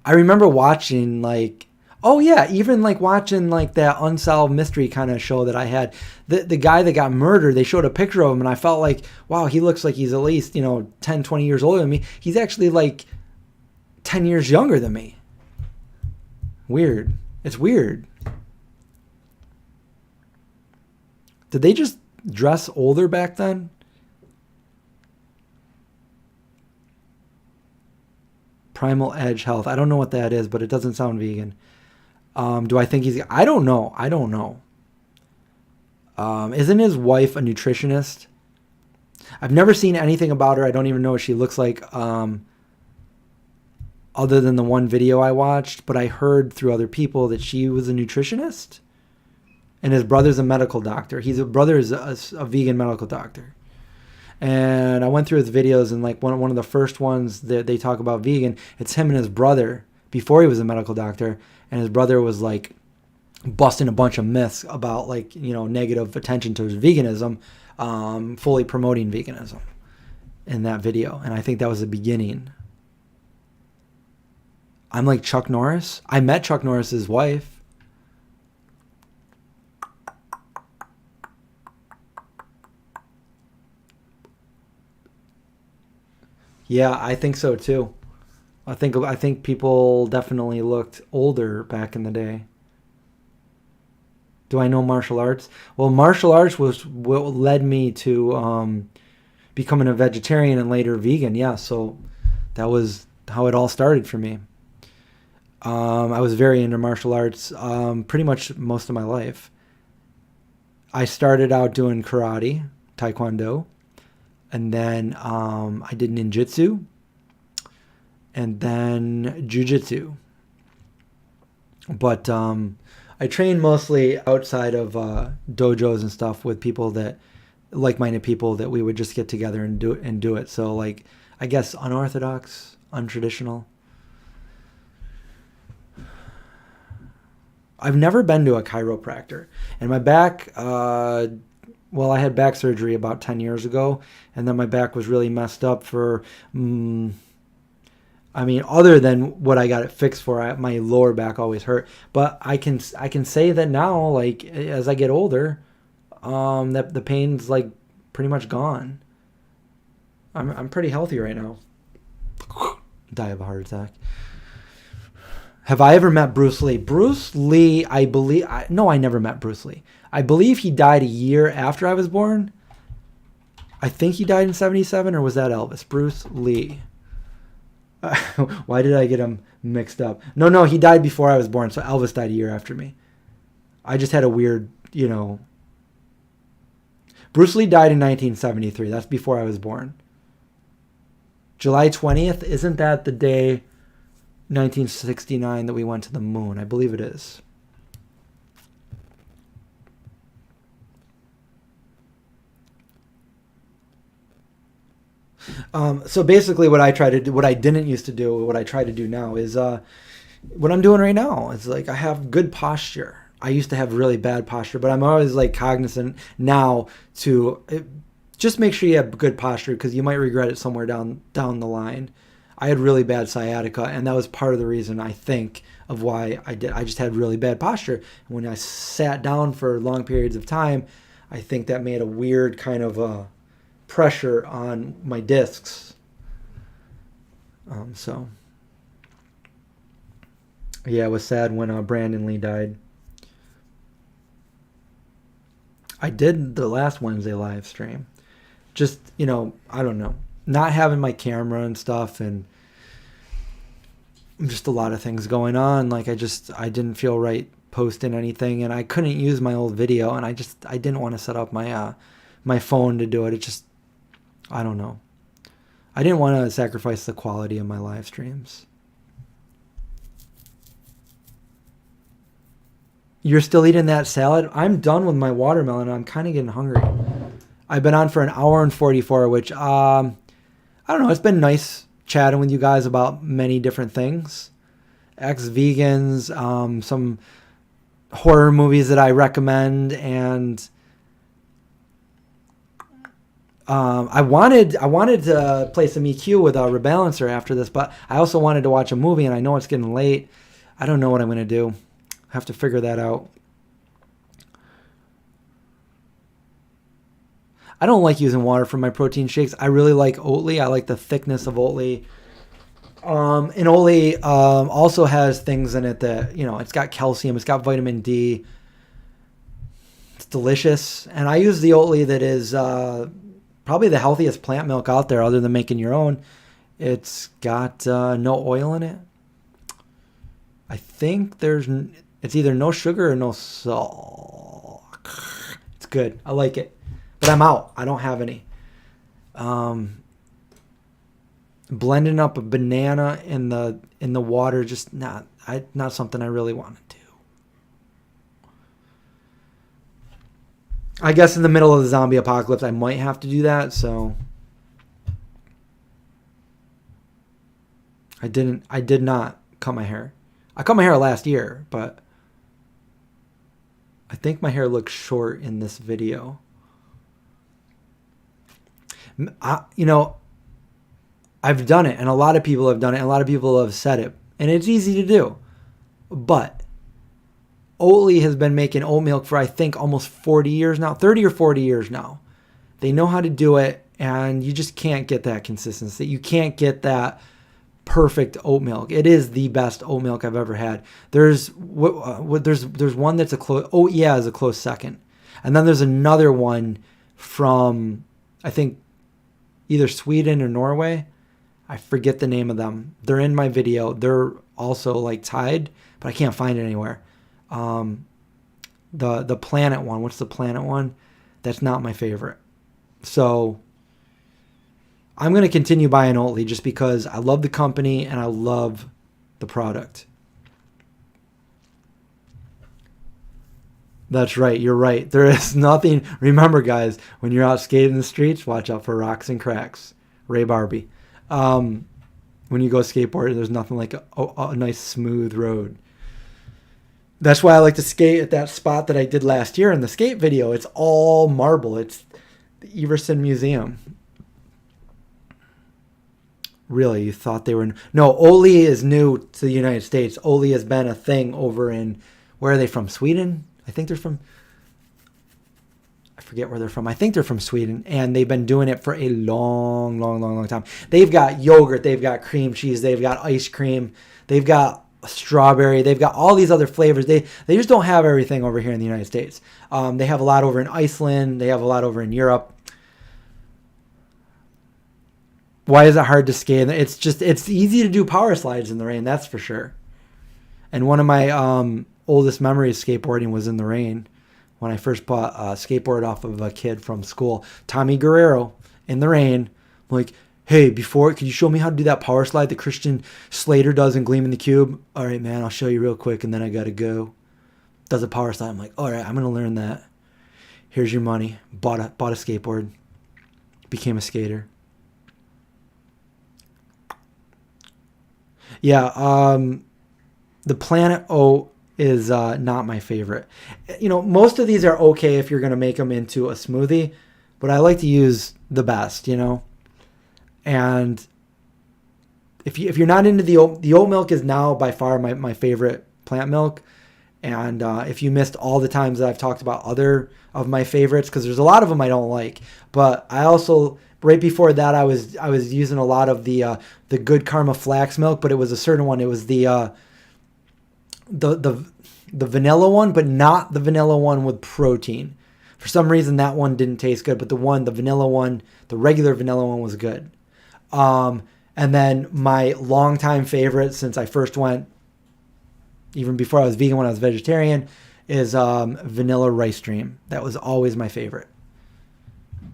remember watching, like, oh yeah, even like watching like that unsolved mystery kind of show that I had. The guy that got murdered, they showed a picture of him, and I felt like, wow, he looks like he's at least 10, 20 years older than me. He's actually like 10 years younger than me. Weird. It's weird. Did they just dress older back then? Primal Edge Health. I don't know what that is, but it doesn't sound vegan. Do I think he's... I don't know. Isn't his wife a nutritionist? I've never seen anything about her. I don't even know what she looks like. Other than the one video I watched, but I heard through other people that she was a nutritionist, and his brother's a medical doctor. His brother is a vegan medical doctor. And I went through his videos, and like one of the first ones that they talk about vegan, it's him and his brother before he was a medical doctor, and his brother was like busting a bunch of myths about like, negative attention towards veganism, fully promoting veganism in that video. And I think that was the beginning. I'm like Chuck Norris. I met Chuck Norris's wife. Yeah, I think so too. I think people definitely looked older back in the day. Do I know martial arts? Well, martial arts was what led me to becoming a vegetarian and later vegan. Yeah, so that was how it all started for me. I was very into martial arts pretty much most of my life. I started out doing karate, taekwondo, and then I did ninjutsu, and then jujitsu. But I trained mostly outside of dojos and stuff with people that, like-minded people, that we would just get together and do it. So, like, I guess unorthodox, untraditional. I've never been to a chiropractor, and my back, I had back surgery about 10 years ago, and then my back was really messed up for, other than what I got it fixed for, my lower back always hurt. But I can say that now, like, as I get older, that the pain's like pretty much gone. I'm pretty healthy right now. Die of a heart attack. Have I ever met Bruce Lee? Bruce Lee, I believe... No, I never met Bruce Lee. I believe he died a year after I was born. I think he died in 1977, or was that Elvis? Bruce Lee. Why did I get him mixed up? No, he died before I was born, so Elvis died a year after me. I just had a weird, Bruce Lee died in 1973. That's before I was born. July 20th, isn't that the day... 1969 that we went to the moon? I believe it is. So basically what I try to do, what I didn't used to do, what I try to do now is what I'm doing right now. It's like I have good posture. I used to have really bad posture, but I'm always like cognizant now to just make sure you have good posture, because you might regret it somewhere down the line. I had really bad sciatica, and that was part of the reason, I think, of why I just had really bad posture. And when I sat down for long periods of time, I think that made a weird kind of pressure on my discs. So, yeah, it was sad when Brandon Lee died. I did the last Wednesday live stream. Just, I don't know. Not having my camera and stuff, and just a lot of things going on. Like, I didn't feel right posting anything, and I couldn't use my old video, and I didn't want to set up my my phone to do it. It just, I don't know. I didn't want to sacrifice the quality of my live streams. You're still eating that salad? I'm done with my watermelon. I'm kind of getting hungry. I've been on for an hour and 44, which, I don't know. It's been nice chatting with you guys about many different things. Ex-vegans, some horror movies that I recommend, and I wanted to play some EQ with a rebalancer after this, but I also wanted to watch a movie, and I know it's getting late. I don't know what I'm going to do. I have to figure that out. I don't like using water for my protein shakes. I really like Oatly. I like the thickness of Oatly. And Oatly also has things in it that, it's got calcium, it's got vitamin D. It's delicious. And I use the Oatly that is probably the healthiest plant milk out there other than making your own. It's got no oil in it. I think it's either no sugar or no salt. It's good. I like it. But I'm out. I don't have any. Blending up a banana in the water, just not something I really want to do. I guess in the middle of the zombie apocalypse, I might have to do that. So I did not cut my hair. I cut my hair last year, but I think my hair looks short in this video. I've done it, and a lot of people have done it, and a lot of people have said it, and it's easy to do. But Oatly has been making oat milk for, I think, almost 40 years now, 30 or 40 years now. They know how to do it, and you just can't get that consistency. You can't get that perfect oat milk. It is the best oat milk I've ever had. There's one that's is a close second, and then there's another one from, I think, either Sweden or Norway. I forget the name of them. They're in my video. They're also like tied, but I can't find it anywhere. The Planet one. What's the Planet one? That's not my favorite. So I'm going to continue buying Oatly just because I love the company and I love the product. That's right. You're right. There is nothing. Remember, guys, when you're out skating in the streets, watch out for rocks and cracks. Ray Barbie. When you go skateboard, there's nothing like a nice smooth road. That's why I like to skate at that spot that I did last year in the skate video. It's all marble. It's the Everson Museum. Really, you thought they were... No, Oatly is new to the United States. Oatly has been a thing over in... Where are they from? Sweden? I think they're from... I forget where they're from. I think they're from Sweden. And they've been doing it for a long, long, long, long time. They've got yogurt. They've got cream cheese. They've got ice cream. They've got strawberry. They've got all these other flavors. They just don't have everything over here in the United States. They have a lot over in Iceland. They have a lot over in Europe. Why is it hard to skate? It's easy to do power slides in the rain, that's for sure. And one of my oldest memories of skateboarding was in the rain. When I first bought a skateboard off of a kid from school, Tommy Guerrero, in the rain. I'm like, hey, could you show me how to do that power slide that Christian Slater does in Gleam in the Cube? All right, man, I'll show you real quick, and then I got to go. Does a power slide. I'm like, all right, I'm going to learn that. Here's your money. Bought a skateboard. Became a skater. Yeah, the Planet Oat is not my favorite. Most of these are okay if you're going to make them into a smoothie, but I like to use the best, And if you're not into the oat milk is now by far my favorite plant milk. And if you missed all the times that I've talked about other of my favorites, because there's a lot of them I don't like, but I also... Right before that, I was using a lot of the Good Karma flax milk, but it was a certain one. It was the vanilla one, but not the vanilla one with protein. For some reason, that one didn't taste good, but the vanilla one, the regular vanilla one was good. And then my longtime favorite since I first went, even before I was vegan, when I was vegetarian, is vanilla rice dream. That was always my favorite.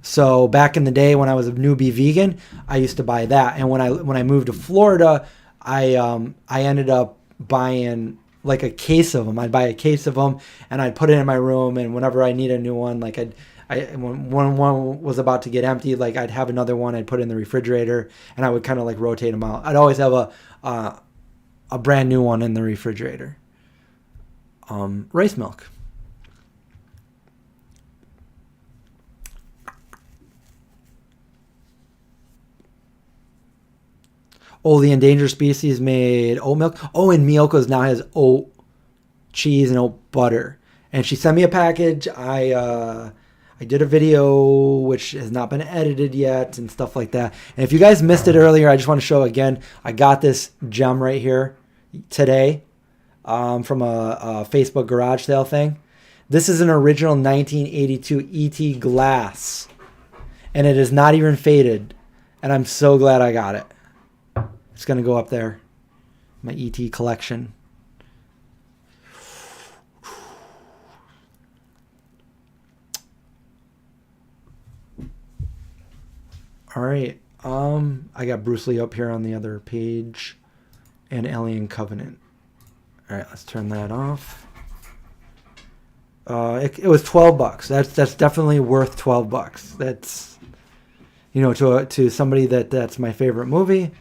So back in the day when I was a newbie vegan, I used to buy that. And when I moved to Florida, I ended up buying like a case of them. I'd buy a case of them and I'd put it in my room. And whenever I need a new one, like when one was about to get empty, like I'd have another one. I'd put it in the refrigerator and I would kind of like rotate them out. I'd always have a brand new one in the refrigerator. Rice milk. Oh, the endangered species made oat milk. Oh, and Miyoko's now has oat cheese and oat butter. And she sent me a package. I did a video which has not been edited yet and stuff like that. And if you guys missed it earlier, I just want to show again. I got this gem right here today from a Facebook garage sale thing. This is an original 1982 ET glass. And it is not even faded. And I'm so glad I got it. It's going to go up there. My ET collection. All right. I got Bruce Lee up here on the other page. And Alien Covenant. All right, let's turn that off. It was $12. That's definitely worth $12. That's, you know, to somebody that's my favorite movie.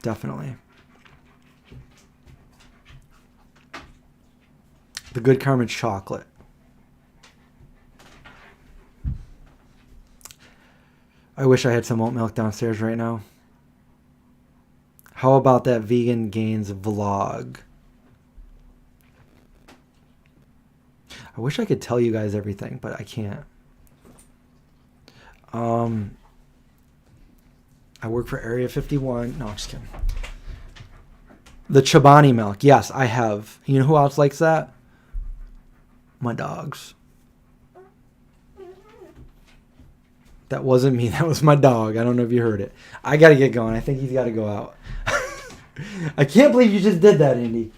Definitely. The Good Karma chocolate. I wish I had some oat milk downstairs right now. How about that Vegan Gains vlog? I wish I could tell you guys everything, but I can't. I work for Area 51. No, I'm just kidding. The Chobani milk. Yes, I have. You know who else likes that? My dogs. That wasn't me. That was my dog. I don't know if you heard it. I got to get going. I think he's got to go out. I can't believe you just did that, Indy.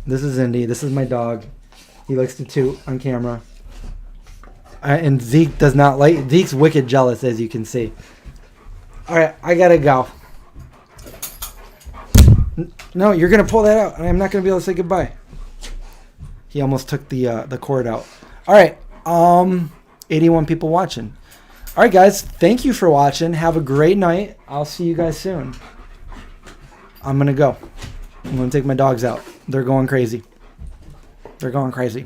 This is Indy. This is my dog. He likes to toot on camera. And Zeke does not like... Zeke's wicked jealous, as you can see. All right, I got to go. No, you're going to pull that out. I'm not going to be able to say goodbye. He almost took the cord out. All right. 81 people watching. All right, guys. Thank you for watching. Have a great night. I'll see you guys soon. I'm going to go. I'm going to take my dogs out. They're going crazy. They're going crazy.